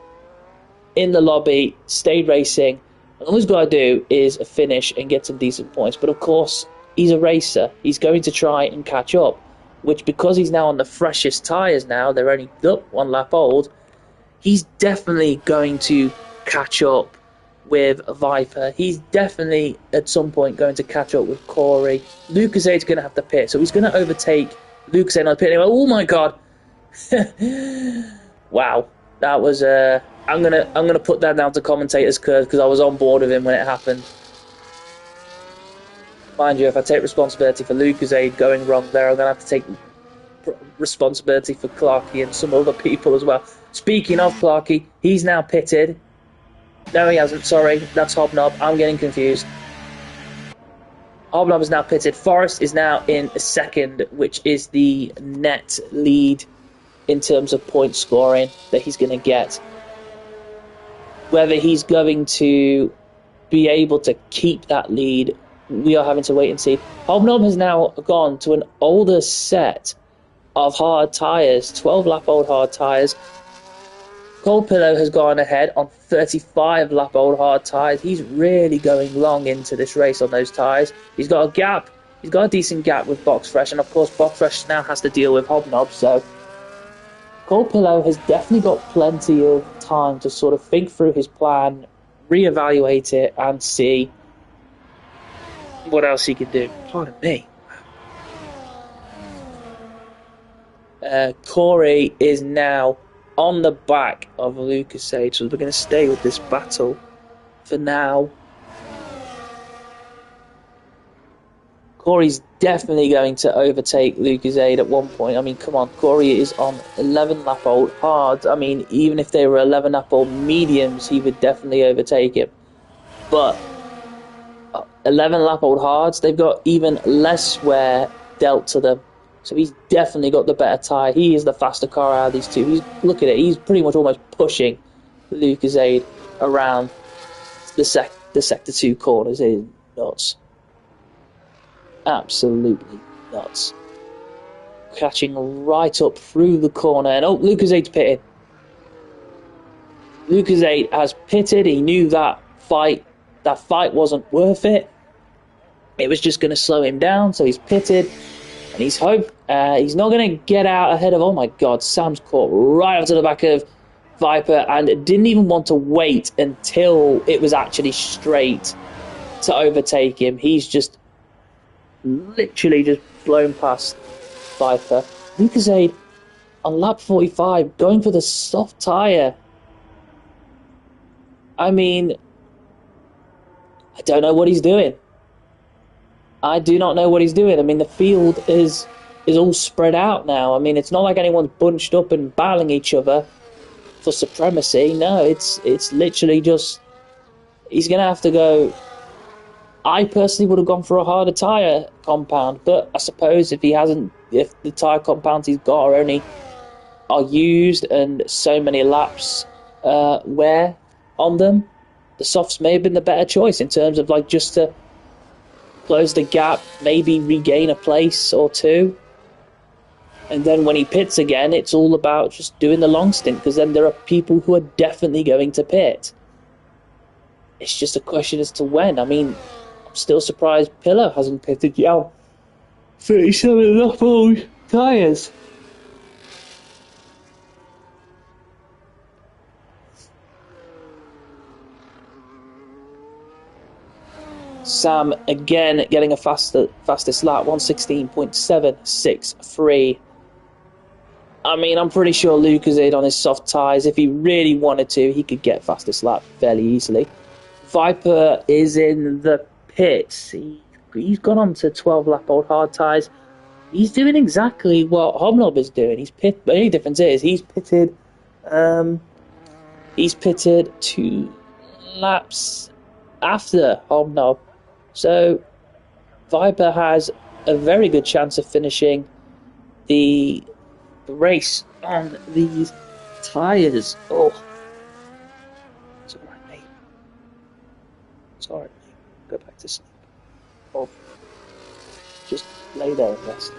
in the lobby, stay racing. And all he's got to do is a finish and get some decent points. But of course, he's a racer. He's going to try and catch up. which because he's now on the freshest tyres now, they're only 1 lap old, he's definitely going to catch up with Viper. He's definitely at some point going to catch up with Corey. Lucasade's going to have to pit, so he's going to overtake Lucasade on the pit. Anyway, oh my god. Wow. That was I'm gonna put that down to commentator's curse because I was on board with him when it happened. Mind you, if I take responsibility for Lucasade going wrong there, I'm gonna have to take responsibility for Clarkey and some other people as well. Speaking of Clarkey, he's now pitted. No, he hasn't. Sorry, that's Hobnob. I'm getting confused. Hobnob is now pitted. Forrest is now in second, which is the net lead in terms of point scoring that he's going to get. Whether he's going to be able to keep that lead, we are having to wait and see. Hobnob has now gone to an older set of hard tyres, 12 lap old hard tyres. Cold Pillow has gone ahead on 35 lap old hard tyres. He's really going long into this race on those tyres. He's got a gap. He's got a decent gap with Box Fresh, and of course Box Fresh now has to deal with Hobnob, so Cold Pillow has definitely got plenty of time to sort of think through his plan, reevaluate it, and see what else he can do. Pardon me. Corey is now on the back of Lucasade, so we're going to stay with this battle for now. Corey's definitely going to overtake Lucasade at one point. I mean, come on, Corey is on 11 lap old hards. I mean, even if they were 11 lap old mediums, he would definitely overtake him. But 11 lap old hards, they've got even less wear dealt to them. So he's definitely got the better tyre. He is the faster car out of these two. Look at it, he's pretty much almost pushing Lucasade around the Sector 2 corners. It is nuts. Absolutely nuts. Catching right up through the corner. And oh, Lucasade's pitted. Lucasade has pitted. He knew that fight wasn't worth it. It was just going to slow him down, so he's pitted. And he's not going to get out ahead of... Oh my god, Sam's caught right onto the back of Viper and didn't even want to wait until it was actually straight to overtake him. He's just literally just blown past Viper. Lucasade on lap 45 going for the soft tyre. I mean, I don't know what he's doing. I do not know what he's doing. I mean, the field is all spread out now. I mean, it's not like anyone's bunched up and battling each other for supremacy. No, it's literally just... He's going to have to go... I personally would have gone for a harder tyre compound, but I suppose if the tyre compounds he's got are used and so many laps wear on them, the softs may have been the better choice in terms of like just to close the gap, maybe regain a place or two. And then when he pits again, it's all about just doing the long stint, because then there are people who are definitely going to pit. It's just a question as to when. I mean, I'm still surprised Pillow hasn't pitted yet. 37 lap old tyres. Sam again getting a fastest lap, 1:16.763. I mean, I'm pretty sure Lucasade on his soft tyres, if he really wanted to, he could get fastest lap fairly easily. Viper is in the pits. He's gone on to 12 lap old hard tyres. He's doing exactly what Hobnob is doing. The only difference is he's pitted 2 laps after Hobnob. So Viper has a very good chance of finishing the race on these tyres. Oh, it's alright, mate. It's alright, mate. Go back to sleep. Or just lay there and rest.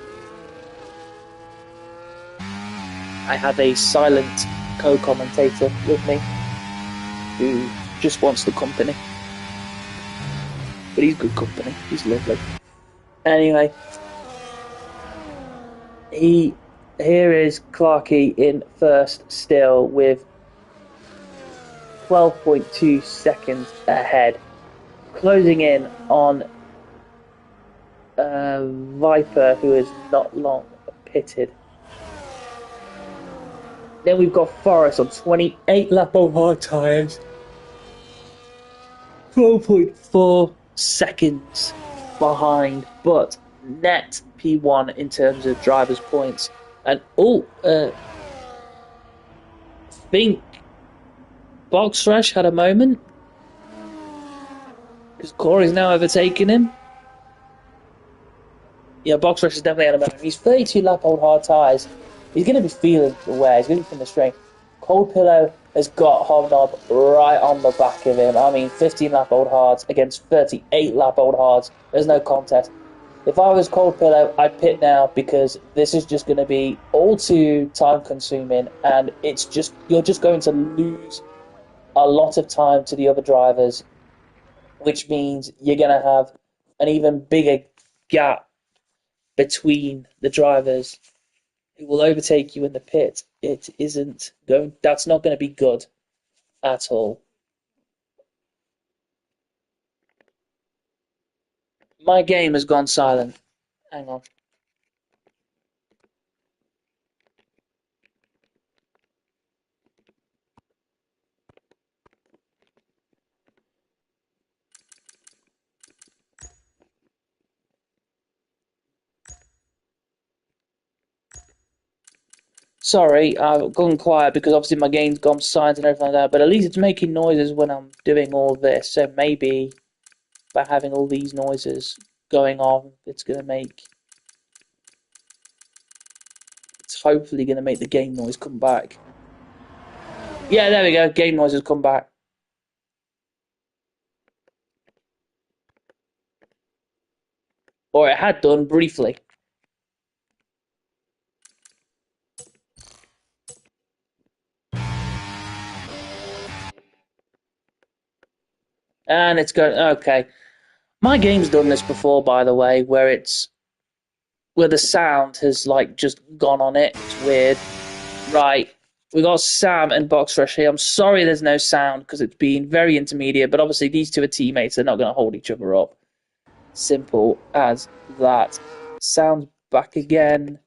I have a silent co-commentator with me who just wants the company. But he's good company. He's lovely. Anyway, Here is Clarkey in first still with 12.2 seconds ahead, closing in on Viper, who is not long pitted. Then we've got Forest on 28 lap on hard tyres, 12.4 seconds behind, but net P1 in terms of drivers' points. And I think Boxfresh had a moment because Corey's now overtaken him. Yeah, Boxfresh has definitely had a moment. He's 32 lap old hard tyres. He's going to be feeling the wear. He's going to be feeling the strain. Cold Pillow has got Hobnob right on the back of him. I mean, 15 lap old hards against 38 lap old hards. There's no contest. If I was Cold Pillow, I'd pit now because this is just going to be all too time consuming, and you're just going to lose a lot of time to the other drivers, which means you're going to have an even bigger gap between the drivers who will overtake you in the pit. That's not going to be good at all. My game has gone silent. Hang on. Sorry, I've gone quiet because obviously my game's gone silent and everything like that, but at least it's making noises when I'm doing all this, so maybe by having all these noises going on, it's hopefully going to make the game noise come back. Yeah, there we go, game noise has come back. Or it had done briefly. And it's going, okay. My game's done this before, by the way, where the sound has like just gone on it. It's weird. Right. We got Sam and Boxfresh here. I'm sorry there's no sound because it's been very intermediate, but obviously these two are teammates. They're not going to hold each other up. Simple as that. Sound's back again.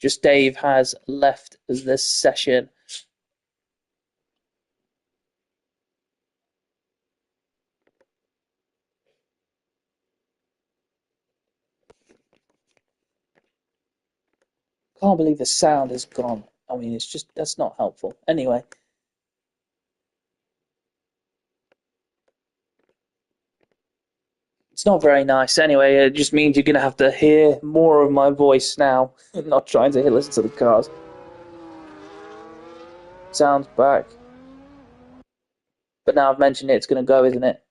Just Dave has left this session. Can't believe the sound is gone. I mean, that's not helpful. Anyway. It's not very nice. Anyway, it just means you're going to have to hear more of my voice now. Not trying to listen to the cars. Sounds back. But now I've mentioned it, it's going to go, isn't it?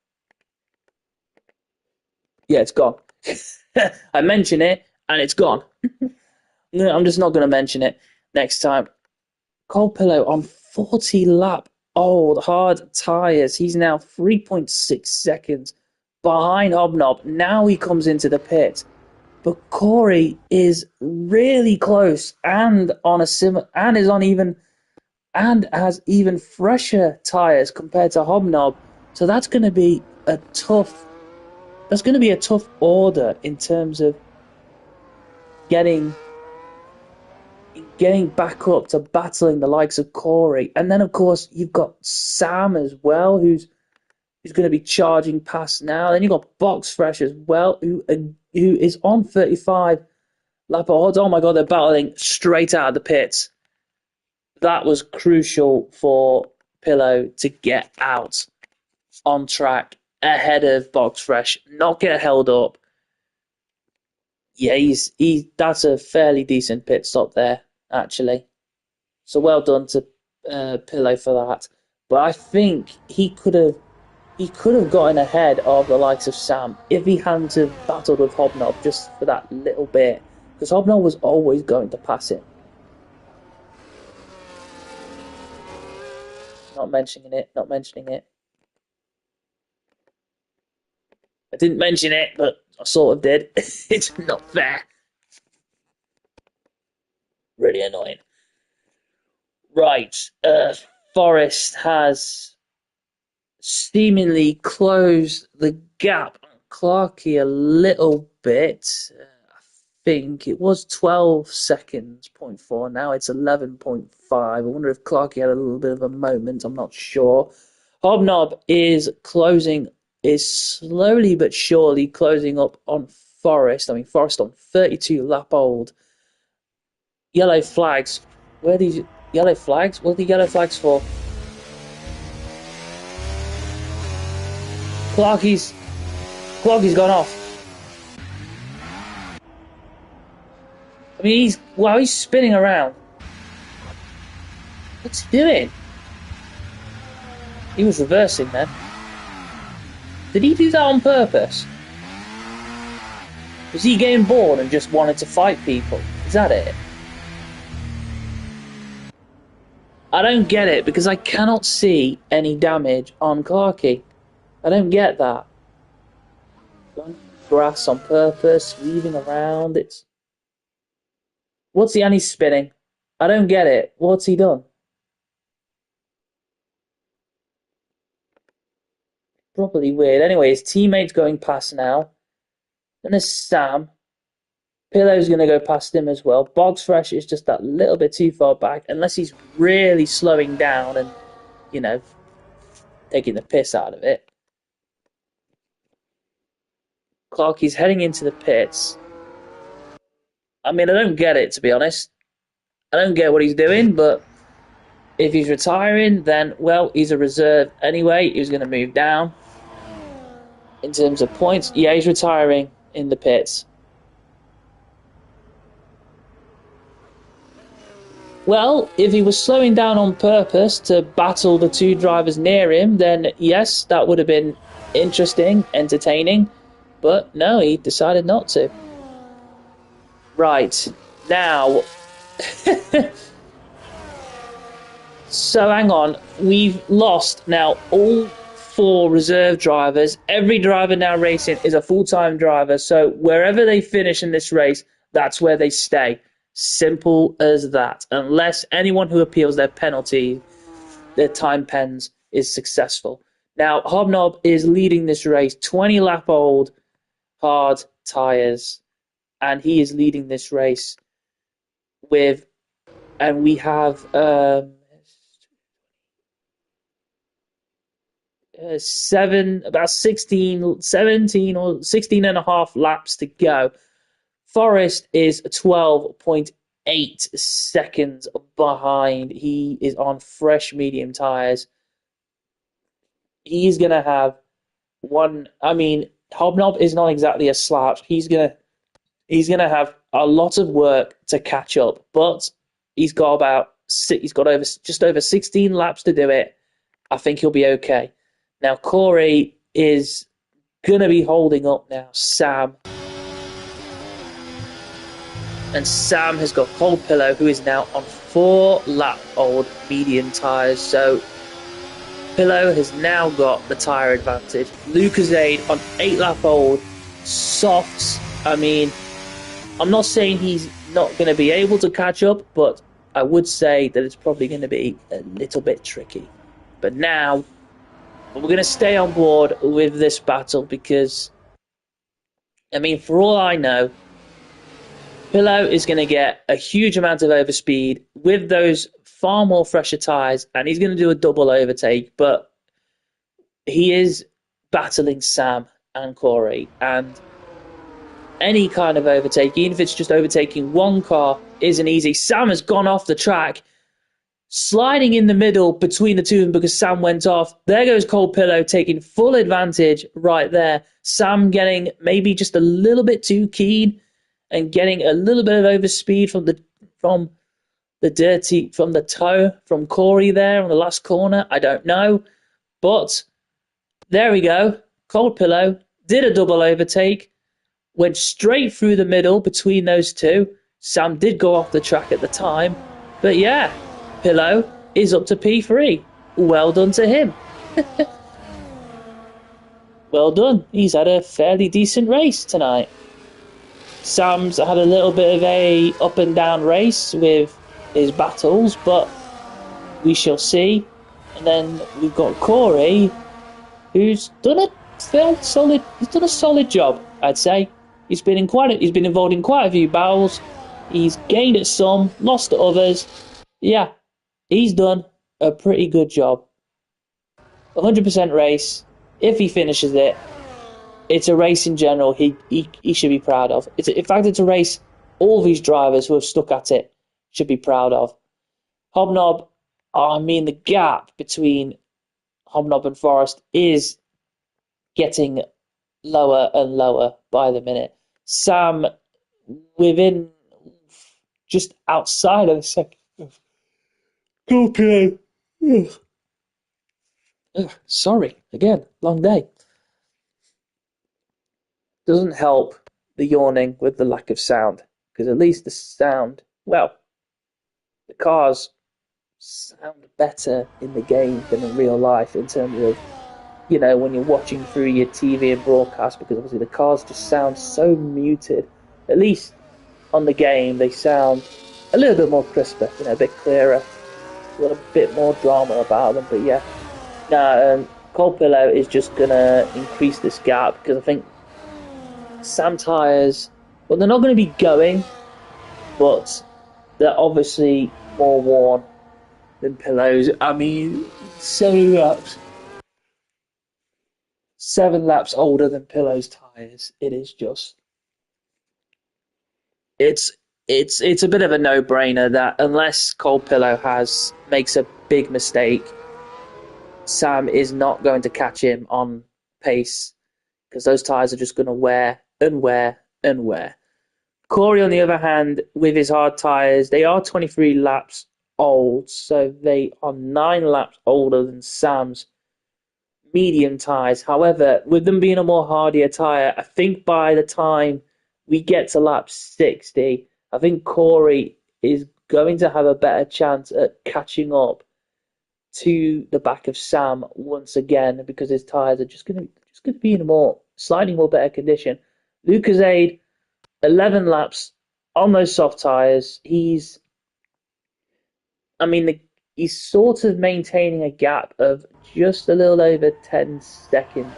Yeah, it's gone. I mention it, and it's gone. No, I'm just not going to mention it next time. Cold Pillow on 40 lap old hard tyres. He's now 3.6 seconds behind Hobnob. Now he comes into the pit. But Corey is really close and on a and has even fresher tyres compared to Hobnob. So that's going to be a tough order in terms of getting back up to battling the likes of Corey. And then of course you've got Sam as well, who's going to be charging past now. Then you've got Boxfresh as well, who is on 35 lap odds. Oh my god, they're battling straight out of the pits. That was crucial for Pillow to get out on track ahead of Boxfresh, not get held up. Yeah, that's a fairly decent pit stop there, actually. So well done to Pillow for that. But I think he could have gotten ahead of the likes of Sam if he hadn't have battled with Hobnob just for that little bit, because Hobnob was always going to pass him. Not mentioning it. I didn't mention it, but I sort of did. It's not fair. Really annoying. Right, Forest has seemingly closed the gap on Clarkey a little bit. I think it was 12 seconds, point four. Now it's 11.5. I wonder if Clarkey had a little bit of a moment. I'm not sure. Hobnob is slowly but surely closing up on Forest. I mean, Forest on 32 lap old. Yellow flags. Where are these yellow flags? What are the yellow flags for? Clarkey's gone off. I mean, he's spinning around. What's he doing? He was reversing then. Did he do that on purpose? Was he getting bored and just wanted to fight people? Is that it? I don't get it because I cannot see any damage on Clarkey. I don't get that. Going grass on purpose, weaving around. What's he? And he's spinning. I don't get it. What's he done? Properly weird. Anyway, his teammate's going past now. Then there's Sam. Pillow's going to go past him as well. Boggs Fresh is just that little bit too far back, unless he's really slowing down and, you know, taking the piss out of it. Clarkey's heading into the pits. I mean, I don't get it, to be honest. I don't get what he's doing, but if he's retiring, then, well, he's a reserve anyway. He's going to move down. In terms of points, yeah, he's retiring in the pits. Well, if he was slowing down on purpose to battle the two drivers near him, then yes, that would have been interesting, entertaining. But no, he decided not to. Right, now... So hang on, we've lost now all 4 reserve drivers. Every driver now racing is a full-time driver, so wherever they finish in this race, that's where they stay. Simple as that. Unless anyone who appeals their penalty, their time pens, is successful. Now, Hobnob is leading this race, 20 lap old, hard tyres, and he is leading this race with, and we have about 16, 17 or 16 and a half laps to go. Forrest is 12.8 seconds behind. He is on fresh medium tyres. He's going to have one. I mean, Hobnob is not exactly a slouch. He's gonna have a lot of work to catch up, but he's got just over 16 laps to do it. I think he'll be okay. Now, Corey is going to be holding up now, Sam. And Sam has got Cold Pillow, who is now on 4 lap old medium tyres. So Pillow has now got the tyre advantage. Lucasade on 8 lap old softs. I mean, I'm not saying he's not going to be able to catch up, but I would say that it's probably going to be a little bit tricky. But now, we're going to stay on board with this battle because, I mean, for all I know, Pillow is going to get a huge amount of overspeed with those far more fresher tyres, and he's going to do a double overtake, but he is battling Sam and Corey, and any kind of overtake, even if it's just overtaking one car, isn't easy. Sam has gone off the track, sliding in the middle between the two of them because Sam went off. There goes Cold Pillow taking full advantage right there. Sam getting maybe just a little bit too keen and getting a little bit of overspeed from the toe from Corey there on the last corner. I don't know, but there we go. Cold Pillow did a double overtake, went straight through the middle between those two. Sam did go off the track at the time, but yeah, Pillow is up to P3. Well done to him. Well done. He's had a fairly decent race tonight. Sam's had a little bit of a up and down race with his battles, but we shall see. And then we've got Corey, who's done a fairly solid. He's done a solid job, I'd say. He's been involved in quite a few battles. He's gained at some, lost at others. Yeah, he's done a pretty good job. 100% race. If he finishes it, it's a race in general he should be proud of. In fact, it's a race all these drivers who have stuck at it should be proud of. Hobnob, I mean, the gap between Hobnob and Forrest is getting lower and lower by the minute. Sam, within just outside of the second. Scorpio. Sorry, again, long day. Doesn't help the yawning with the lack of sound, because at least the sound, well, the cars sound better in the game than in real life in terms of, you know, when you're watching through your TV and broadcast, because obviously the cars just sound so muted. At least on the game, they sound a little bit more crisper, you know, a bit clearer, a little bit more drama about them. But yeah, Cold Pillow is just going to increase this gap, because I think Sam tyres, well, they're not going to be going, but they're obviously more worn than Pillow's. I mean, 7 laps. 7 laps older than Pillow's tyres. It is just... It's a bit of a no-brainer that unless Cold Pillow makes a big mistake, Sam is not going to catch him on pace, because those tyres are just going to wear and wear and wear. Corey, on the other hand, with his hard tyres, they are 23 laps old, so they are 9 laps older than Sam's medium tyres. However, with them being a more hardier tyre, I think by the time we get to lap 60, I think Corey is going to have a better chance at catching up to the back of Sam once again, because his tyres are just going to be in a slightly more better condition. Lucasade, 11 laps on those soft tyres. He's sort of maintaining a gap of just a little over 10 seconds.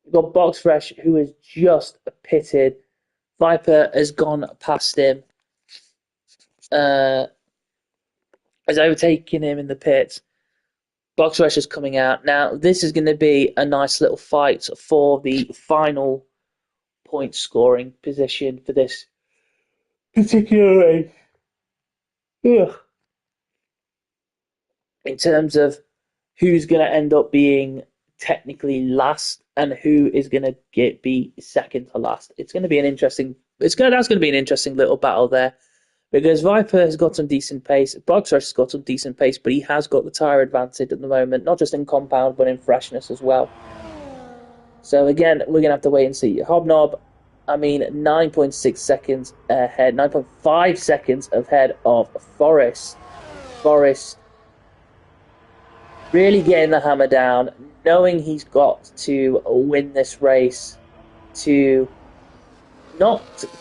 We've got Box Fresh, who has just pitted. Viper has gone past him. Has overtaken him in the pits. Box Fresh is coming out. Now, this is going to be a nice little fight for the final point scoring position for this particular race. Ugh. In terms of who's going to end up being technically last and who is going to be second to last. That's going to be an interesting little battle there, because Viper has got some decent pace, Boxrush has got some decent pace, but he has got the tyre advantage at the moment, not just in compound but in freshness as well. So again, we're going to have to wait and see. Hobnob, 9.6 seconds ahead, 9.5 seconds ahead of Forrest. Forrest really getting the hammer down, knowing he's got to win this race to not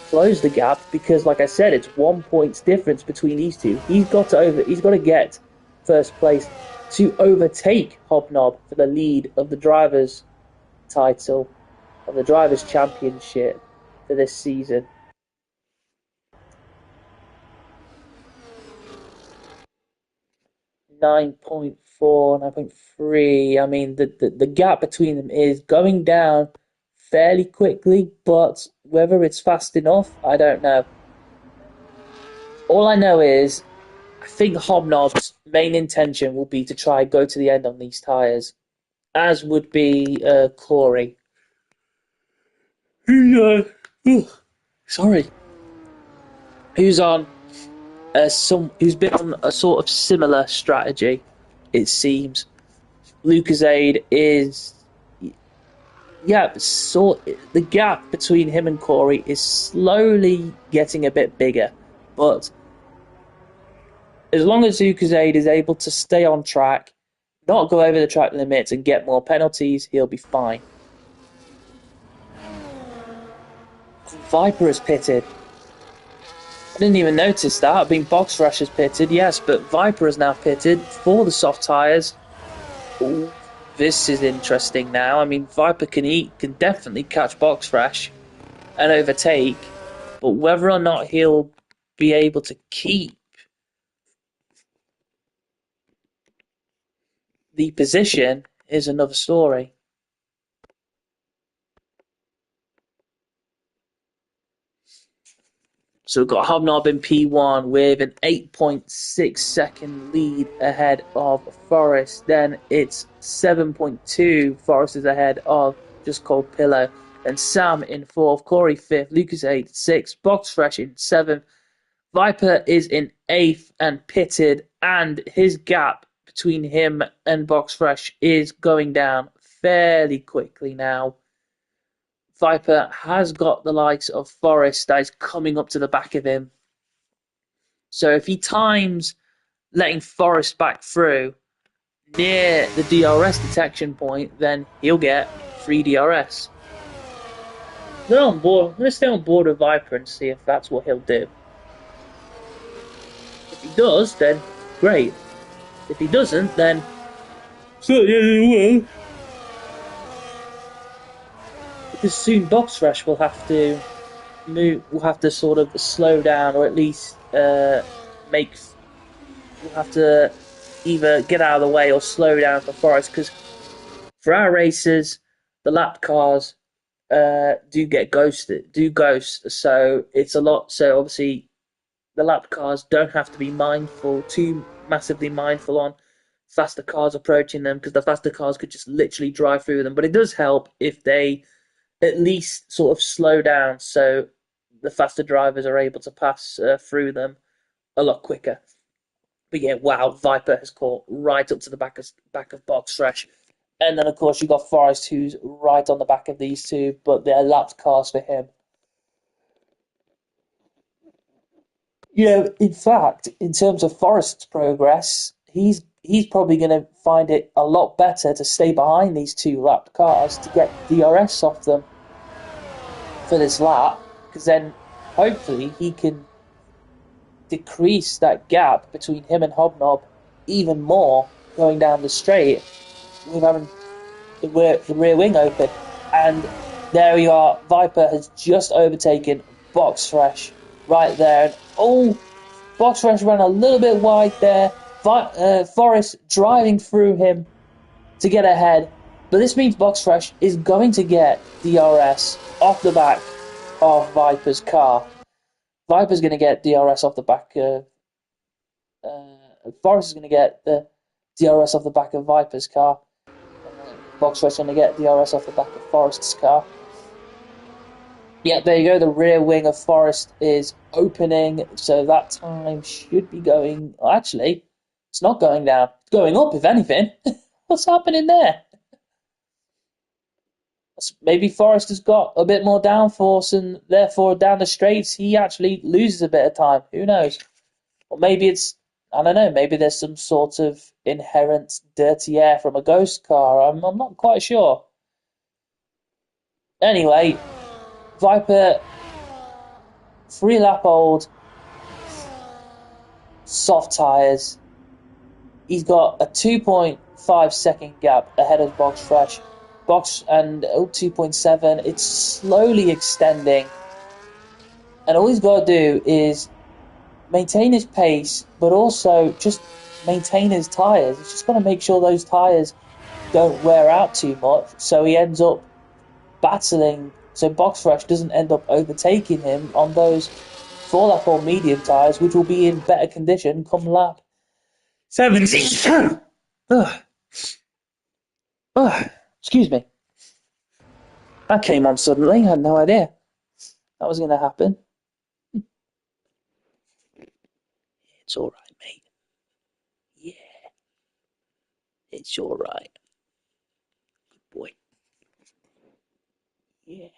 close the gap, because, like I said, it's 1 point difference between these two. He's got to get first place to overtake Hobnob for the lead of the drivers' title, of the drivers' championship for this season. Nine 9.3. The gap between them is going down fairly quickly, but whether it's fast enough, I don't know. All I know is I think Hobnob's main intention will be to try and go to the end on these tyres, as would be Corey. Who's on who's been on a sort of similar strategy, it seems. Lucasade is, the gap between him and Corey is slowly getting a bit bigger, but as long as Lucasade is able to stay on track, not go over the track limits and get more penalties, he'll be fine. Viper is pitted. I didn't even notice that. I've been Box Rush is pitted, yes, but Viper is now pitted for the soft tyres. Ooh, this is interesting now. I mean, Viper can definitely catch Box Rush and overtake, but whether or not he'll be able to keep the position is another story. So we've got Hobnob in P1 with an 8.6 second lead ahead of Forest. Then it's 7.2. Forest is ahead of Just Cold Pillow. Then Sam in 4th, Corey 5th, Lucas 8th, 6th, Box Fresh in 7th. Viper is in 8th and pitted, and his gap between him and Box Fresh is going down fairly quickly now. Viper has got the likes of Forest that is coming up to the back of him. So if he times letting Forest back through near the DRS detection point, then he'll get free DRS. They're on board. I'm going to stay on board with Viper and see if that's what he'll do. If he does, then great. If he doesn't, then it's not the end of the world. Because soon Box Fresh will have to sort of slow down, or at least we'll have to either get out of the way or slow down for Forest, because for our races, the lap cars do ghost, so it's a lot. So obviously, the lap cars don't have to be too massively mindful on faster cars approaching them, because the faster cars could just literally drive through them. But it does help if they at least sort of slow down, so the faster drivers are able to pass through them a lot quicker. But yeah, wow, Viper has caught right up to the back of Box Fresh. And then, of course, you've got Forest, who's right on the back of these two, but they're lapped cars for him. In fact, in terms of Forest's progress, he's probably going to find it a lot better to stay behind these two lapped cars to get DRS off them for this lap, because then hopefully he can decrease that gap between him and Hobnob even more going down the straight with having the rear wing open. And there you are. Viper has just overtaken Box Fresh right there. And Box Fresh ran a little bit wide there. Forest driving through him to get ahead. But this means Box Fresh is going to get DRS off the back of Viper's car. Viper's going to get DRS off the back of... Forest is going to get the DRS off the back of Viper's car. Box Fresh is going to get DRS off the back of Forest's car. Yeah, there you go. The rear wing of Forest is opening, so that time should be going... Actually, it's not going down. It's going up, if anything. What's happening there? Maybe Forest has got a bit more downforce, and therefore down the straights he actually loses a bit of time. Who knows? Or maybe I don't know, maybe there's some sort of inherent dirty air from a ghost car. I'm not quite sure. Anyway, Viper, 3-lap-old, soft tyres. He's got a 2.5 second gap ahead of Box Fresh. 2.7. It's slowly extending. And all he's got to do is maintain his pace, but also just maintain his tyres. He's just got to make sure those tyres don't wear out too much, so he ends up battling, so Box Fresh doesn't end up overtaking him on those 4-lap-old medium tyres, which will be in better condition come lap 17. Excuse me. That came on suddenly. I had no idea that was going to happen. It's all right, mate. Yeah. It's all right. Good boy. Yeah.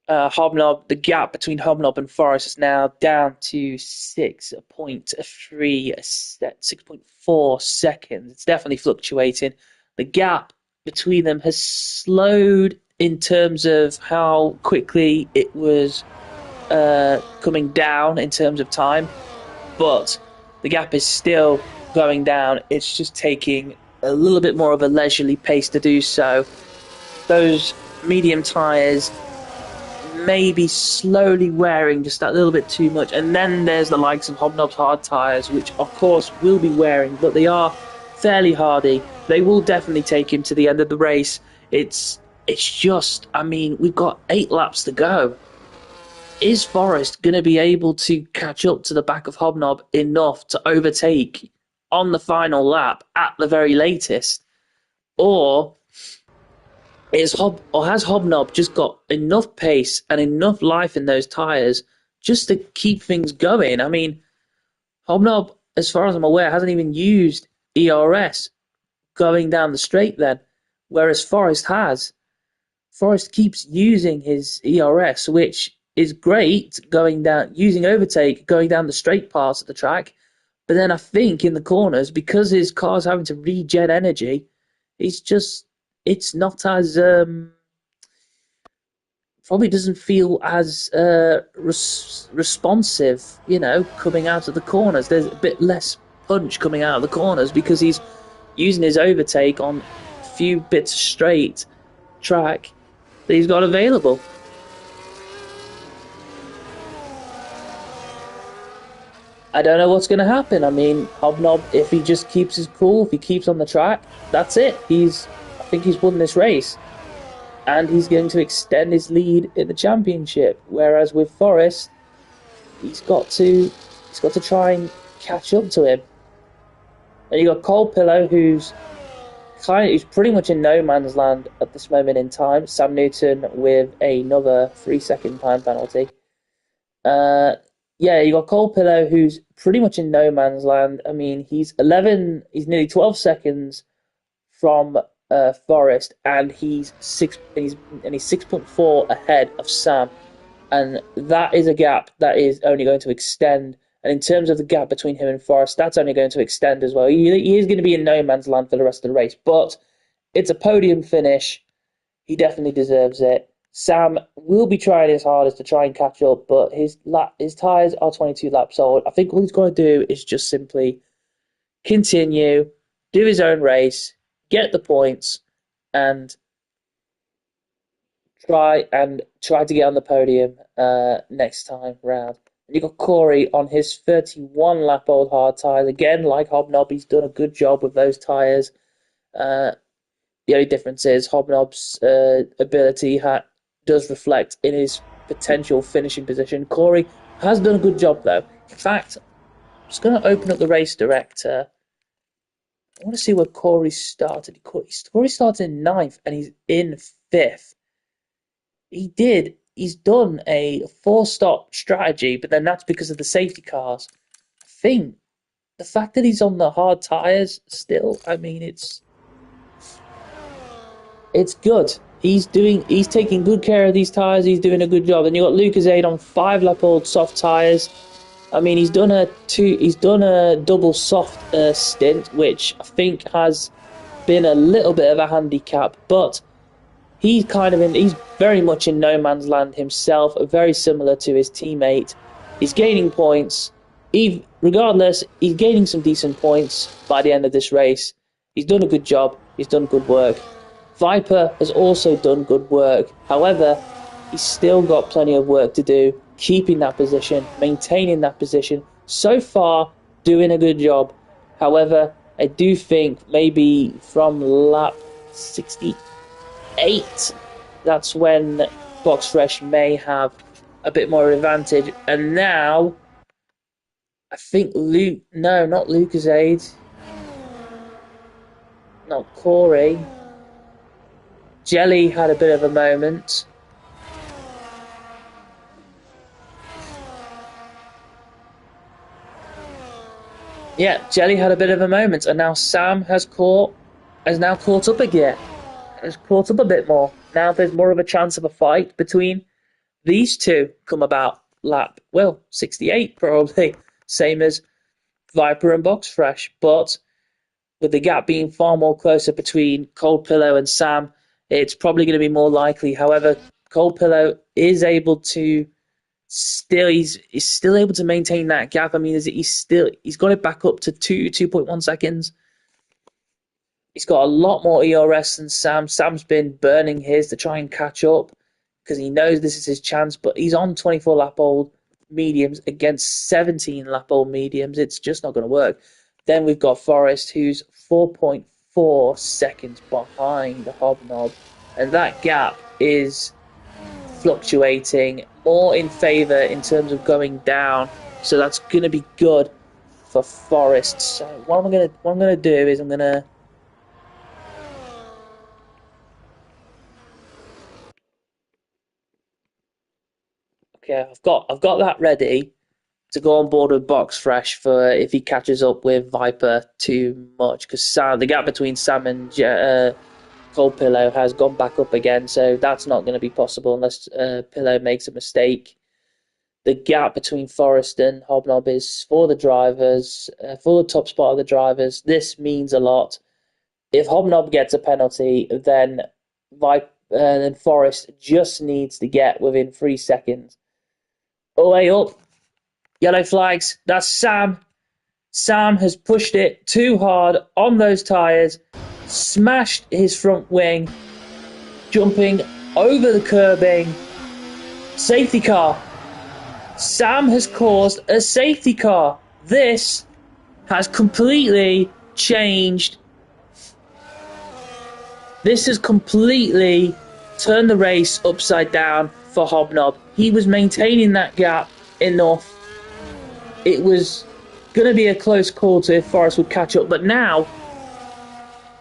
Hobnob, the gap between Hobnob and Forest is now down to 6.4 seconds. It's definitely fluctuating. The gap between them has slowed in terms of how quickly it was coming down in terms of time, but the gap is still going down. It's just taking a little bit more of a leisurely pace to do so. Those medium tyres may be slowly wearing just that little bit too much, and then there's the likes of Hobnob's hard tyres, which of course will be wearing, but they are fairly hardy. They will definitely take him to the end of the race. It's just, I mean, we've got 8 laps to go. Is Forest going to be able to catch up to the back of Hobnob enough to overtake on the final lap at the very latest? Or has Hobnob just got enough pace and enough life in those tyres just to keep things going? I mean, Hobnob, as far as I'm aware, hasn't even used ERS going down the straight then, whereas Forest has. Forest keeps using his ERS, which is great going down, using overtake, going down the straight parts of the track. But then I think in the corners, because his car's having to regen energy, it's not as, probably doesn't feel as responsive, coming out of the corners. There's a bit less punch coming out of the corners because he's using his overtake on a few bits of straight track that he's got available. I don't know what's going to happen. I mean, Hobnob, if he just keeps his cool, if he keeps on the track, that's it. I think he's won this race. And he's going to extend his lead in the championship. Whereas with Forest, he's got to try and catch up to him. And you got Cole Pillow, who's pretty much in no man's land at this moment in time. Sam Newton with another 3-second time penalty. You got Cole Pillow, who's pretty much in no man's land. I mean, he's nearly 12 seconds from Forest, and he's 6.4 ahead of Sam, and that is a gap that is only going to extend. And in terms of the gap between him and Forest, that's only going to extend as well. He is going to be in no man's land for the rest of the race, but it's a podium finish. He definitely deserves it. Sam will be trying his hardest to try and catch up, but his tyres are 22 laps old. I think all he's got to do is just simply continue, do his own race, get the points, and try to get on the podium next time round. And you got Corey on his 31 lap old hard tyres. Again, like Hobnob, he's done a good job with those tyres. The only difference is Hobnob's ability does reflect in his potential finishing position. Corey has done a good job, though. In fact, I'm just going to open up the race director. I want to see where Corey started. Corey started in 9th, and he's in 5th. He's done a 4-stop strategy, but then that's because of the safety cars. I think the fact that he's on the hard tyres still, I mean, it's good. He's taking good care of these tyres. He's doing a good job. And you got Lucasade on 5-lap-old soft tyres. I mean, he's done a double soft stint, which I think has been a little bit of a handicap. But he's very much in no man's land himself, very similar to his teammate. He's gaining points. Regardless, he's gaining some decent points by the end of this race. He's done a good job. He's done good work. Viper has also done good work. However, he's still got plenty of work to do, keeping that position, maintaining that position. So far, doing a good job. However, I do think maybe from lap 68, that's when Boxfresh may have a bit more advantage. And now, I think not Lucasade, not Corey. Jelly had a bit of a moment. Yeah, Jelly had a bit of a moment, and now Sam has caught up again. Has caught up a bit more. Now there's more of a chance of a fight between these two come about lap 68 probably, same as Viper and Boxfresh. But with the gap being far more closer between Cold Pillow and Sam, it's probably going to be more likely. However, Cold Pillow is able to he's still able to maintain that gap. I mean, he's got it back up to 2.1 seconds. He's got a lot more ERS than Sam. Sam's been burning his to try and catch up because he knows this is his chance, but he's on 24 lap old mediums against 17 lap old mediums. It's just not going to work. Then we've got Forrest, who's 4.4 seconds behind the Hobnob, and that gap is fluctuating more in favour in terms of going down. So that's going to be good for Forrest. So what I'm going to do is I'm going to okay, I've got that ready to go on board with Box Fresh for if he catches up with Viper too much, because the gap between Sam and Cold Pillow has gone back up again, so that's not going to be possible unless Pillow makes a mistake. The gap between Forrest and Hobnob is for the drivers, for the top spot of the drivers. This means a lot. If Hobnob gets a penalty, then Forrest just needs to get within 3 seconds. Oh, way up. Yellow flags. That's Sam. Sam has pushed it too hard on those tyres, smashed his front wing, jumping over the curbing. Safety car. Sam has caused a safety car. This has completely changed. This has completely turned the race upside down for Hobnob. He was maintaining that gap enough. It was going to be a close call to if Forrest would catch up, but now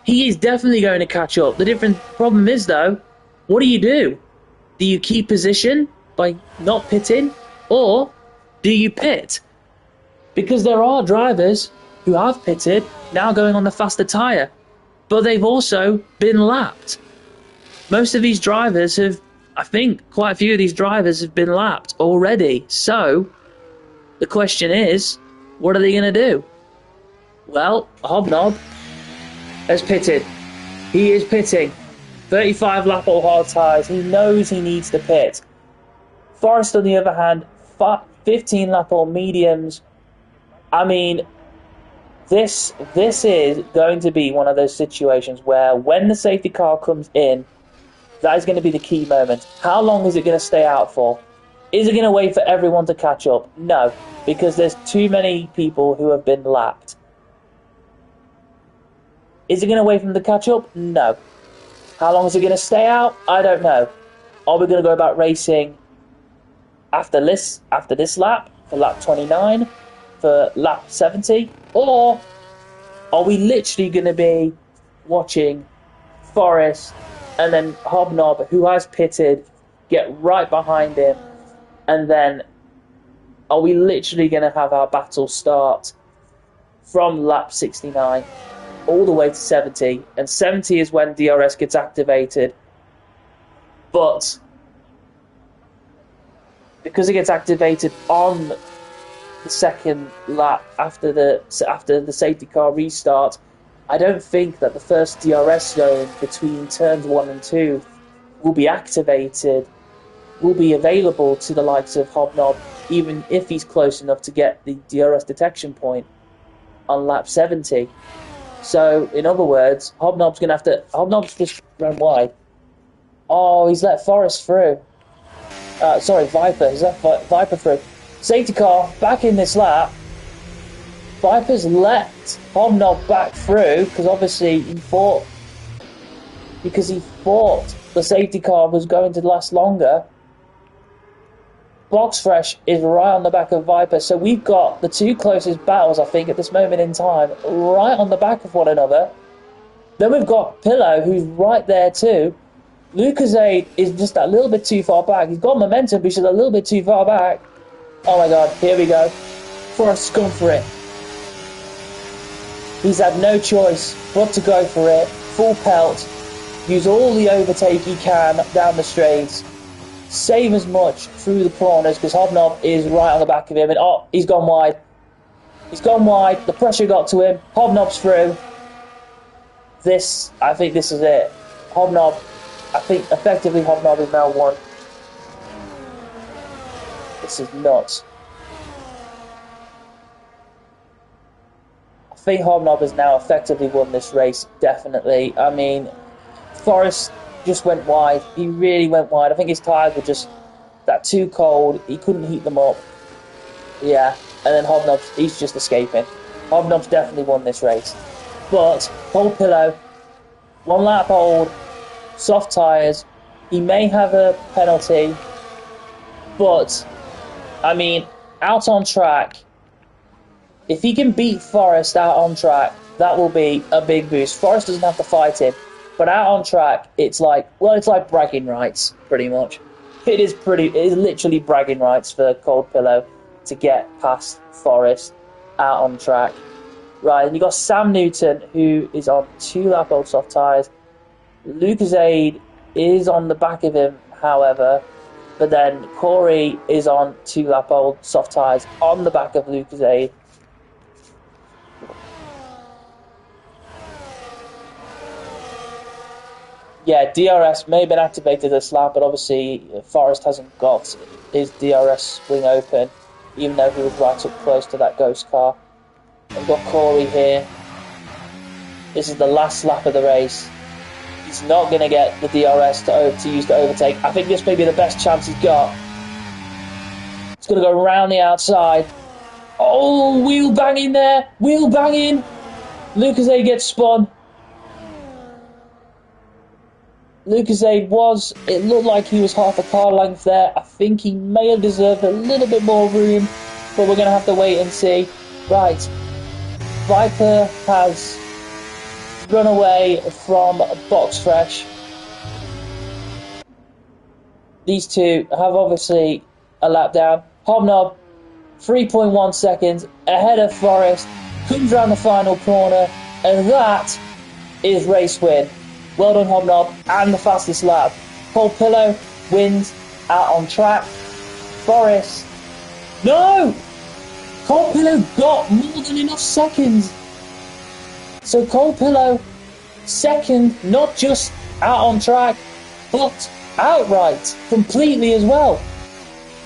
he is definitely going to catch up. The different problem is, though, what do? Do you keep position by not pitting, or do you pit? Because there are drivers who have pitted now going on the faster tyre, but they've also been lapped. Most of these drivers I think quite a few of these drivers have been lapped already. So the question is, what are they going to do? Well, Hobnob has pitted. He is pitting. 35 lap all hard tyres. He knows he needs to pit. Forrest, on the other hand, 15 lap all mediums. I mean, this is going to be one of those situations where when the safety car comes in, that is going to be the key moment. How long is it going to stay out for? Is it going to wait for everyone to catch up? No, because there's too many people who have been lapped. Is it going to wait for them to catch up? No. How long is it going to stay out? I don't know. Are we going to go about racing after this lap, for lap 29, for lap 70? Or are we literally going to be watching Forrest and then Hobnob, who has pitted, get right behind him, and then are we literally going to have our battle start from lap 69 all the way to 70, and 70 is when DRS gets activated, but because it gets activated on the second lap after the safety car restart, I don't think that the first DRS zone between turns 1 and 2 will be activated, will be available to the likes of Hobnob, even if he's close enough to get the DRS detection point on lap 70. So, in other words, Hobnob's just run wide. Oh, he's let Forrest through. Viper. He's let Viper through. Safety car back in this lap. Viper's let Hobnob back through because obviously he thought the safety car was going to last longer. Box Fresh is right on the back of Viper, so we've got the two closest battles, I think, at this moment in time, right on the back of one another. Then we've got Pillow, who's right there too. Lucasade is just a little bit too far back. He's got momentum, but he's just a little bit too far back. Oh my god, here we go. Forrest's gone for it. He's had no choice but to go for it. Full pelt. Use all the overtake he can down the straights. Save as much through the corners because Hobnob is right on the back of him. And oh, he's gone wide. He's gone wide. The pressure got to him. Hobnob's through. I think this is it. Hobnob, I think effectively Hobnob is now won. This is nuts. I think Hobnob has now effectively won this race, definitely. I mean, Forrest just went wide. He really went wide. I think his tyres were just that too cold. He couldn't heat them up. Yeah, and then Hobnob's, he's just escaping. Hobnob's definitely won this race. But Cold Pillow, 1 lap old, soft tyres. He may have a penalty, but I mean, out on track, if he can beat Forrest out on track, that will be a big boost. Forrest doesn't have to fight him, but out on track, it's like bragging rights, pretty much. It is literally bragging rights for Cold Pillow to get past Forrest out on track. Right, and you got Sam Newton, who is on 2 lap old soft tyres. Lucasade is on the back of him, however, but then Corey is on 2 lap old soft tyres on the back of Lucasade. Yeah, DRS may have been activated this lap, but obviously Forrest hasn't got his DRS swing open, even though he was right up close to that ghost car. We've got Corey here. This is the last lap of the race. He's not going to get the DRS to use to overtake. I think this may be the best chance he's got. It's going to go around the outside. Oh, wheel banging there. Wheel banging. Lucasade gets spun. Lucasade it looked like he was half a car length there. I think he may have deserved a little bit more room, but we're going to have to wait and see. Right. Viper has run away from Box Fresh. These two have obviously a lap down. Hobnob, 3.1 seconds ahead of Forrest, comes around the final corner, and that is race win. Well done, Hobnob, and the fastest lap. Cold Pillow wins out on track. Forrest, no! Cold Pillow got more than enough seconds. So Cold Pillow, second, not just out on track, but outright, completely as well.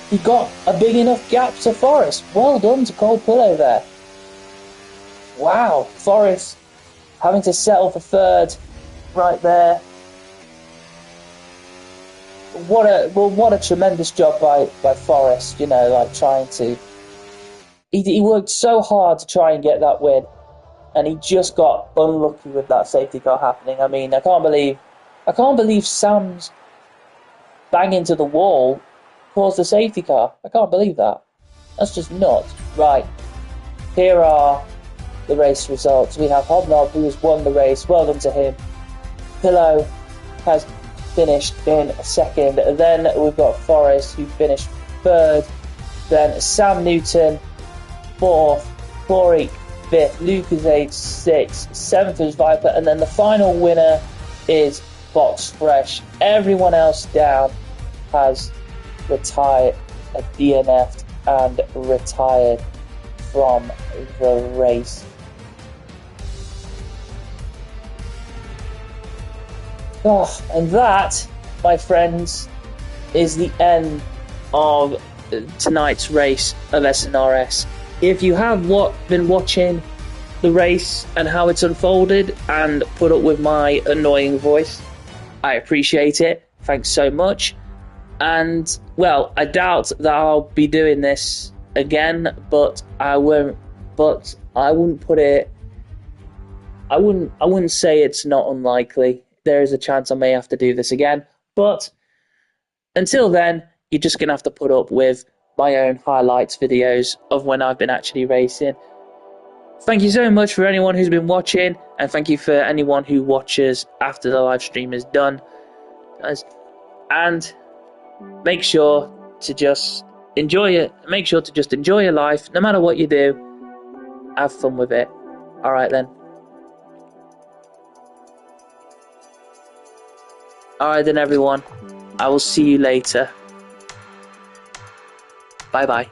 He got a big enough gap to Forrest. Well done to Cold Pillow there. Wow, Forrest having to settle for third right there. What a tremendous job by Forrest, you know, like trying to... He worked so hard to try and get that win, and he just got unlucky with that safety car happening. I mean, I can't believe Sam's bang into the wall caused the safety car. I can't believe that. That's just nuts. Right, here are the race results. We have Hobnob, who has won the race. Well done to him. Pillow has finished in second. Then we've got Forrest, who finished third. Then Sam Newton, fourth. Corey, fifth. Lucasade, sixth. Seventh is Viper. And then the final winner is Box Fresh. Everyone else down has retired, DNF'd, and retired from the race. Oh, and that, my friends, is the end of tonight's race of SNRS. If you have been watching the race and how it's unfolded and put up with my annoying voice, I appreciate it. Thanks so much. And, well, I doubt that I'll be doing this again, but I wouldn't say it's not unlikely. There is a chance I may have to do this again, but until then, you're just going to have to put up with my own highlights videos of when I've been actually racing. Thank you so much for anyone who's been watching, and thank you for anyone who watches after the live stream is done. And make sure to just enjoy it. Make sure to just enjoy your life, no matter what you do. Have fun with it. Alright then. Alright then, everyone. I will see you later. Bye bye.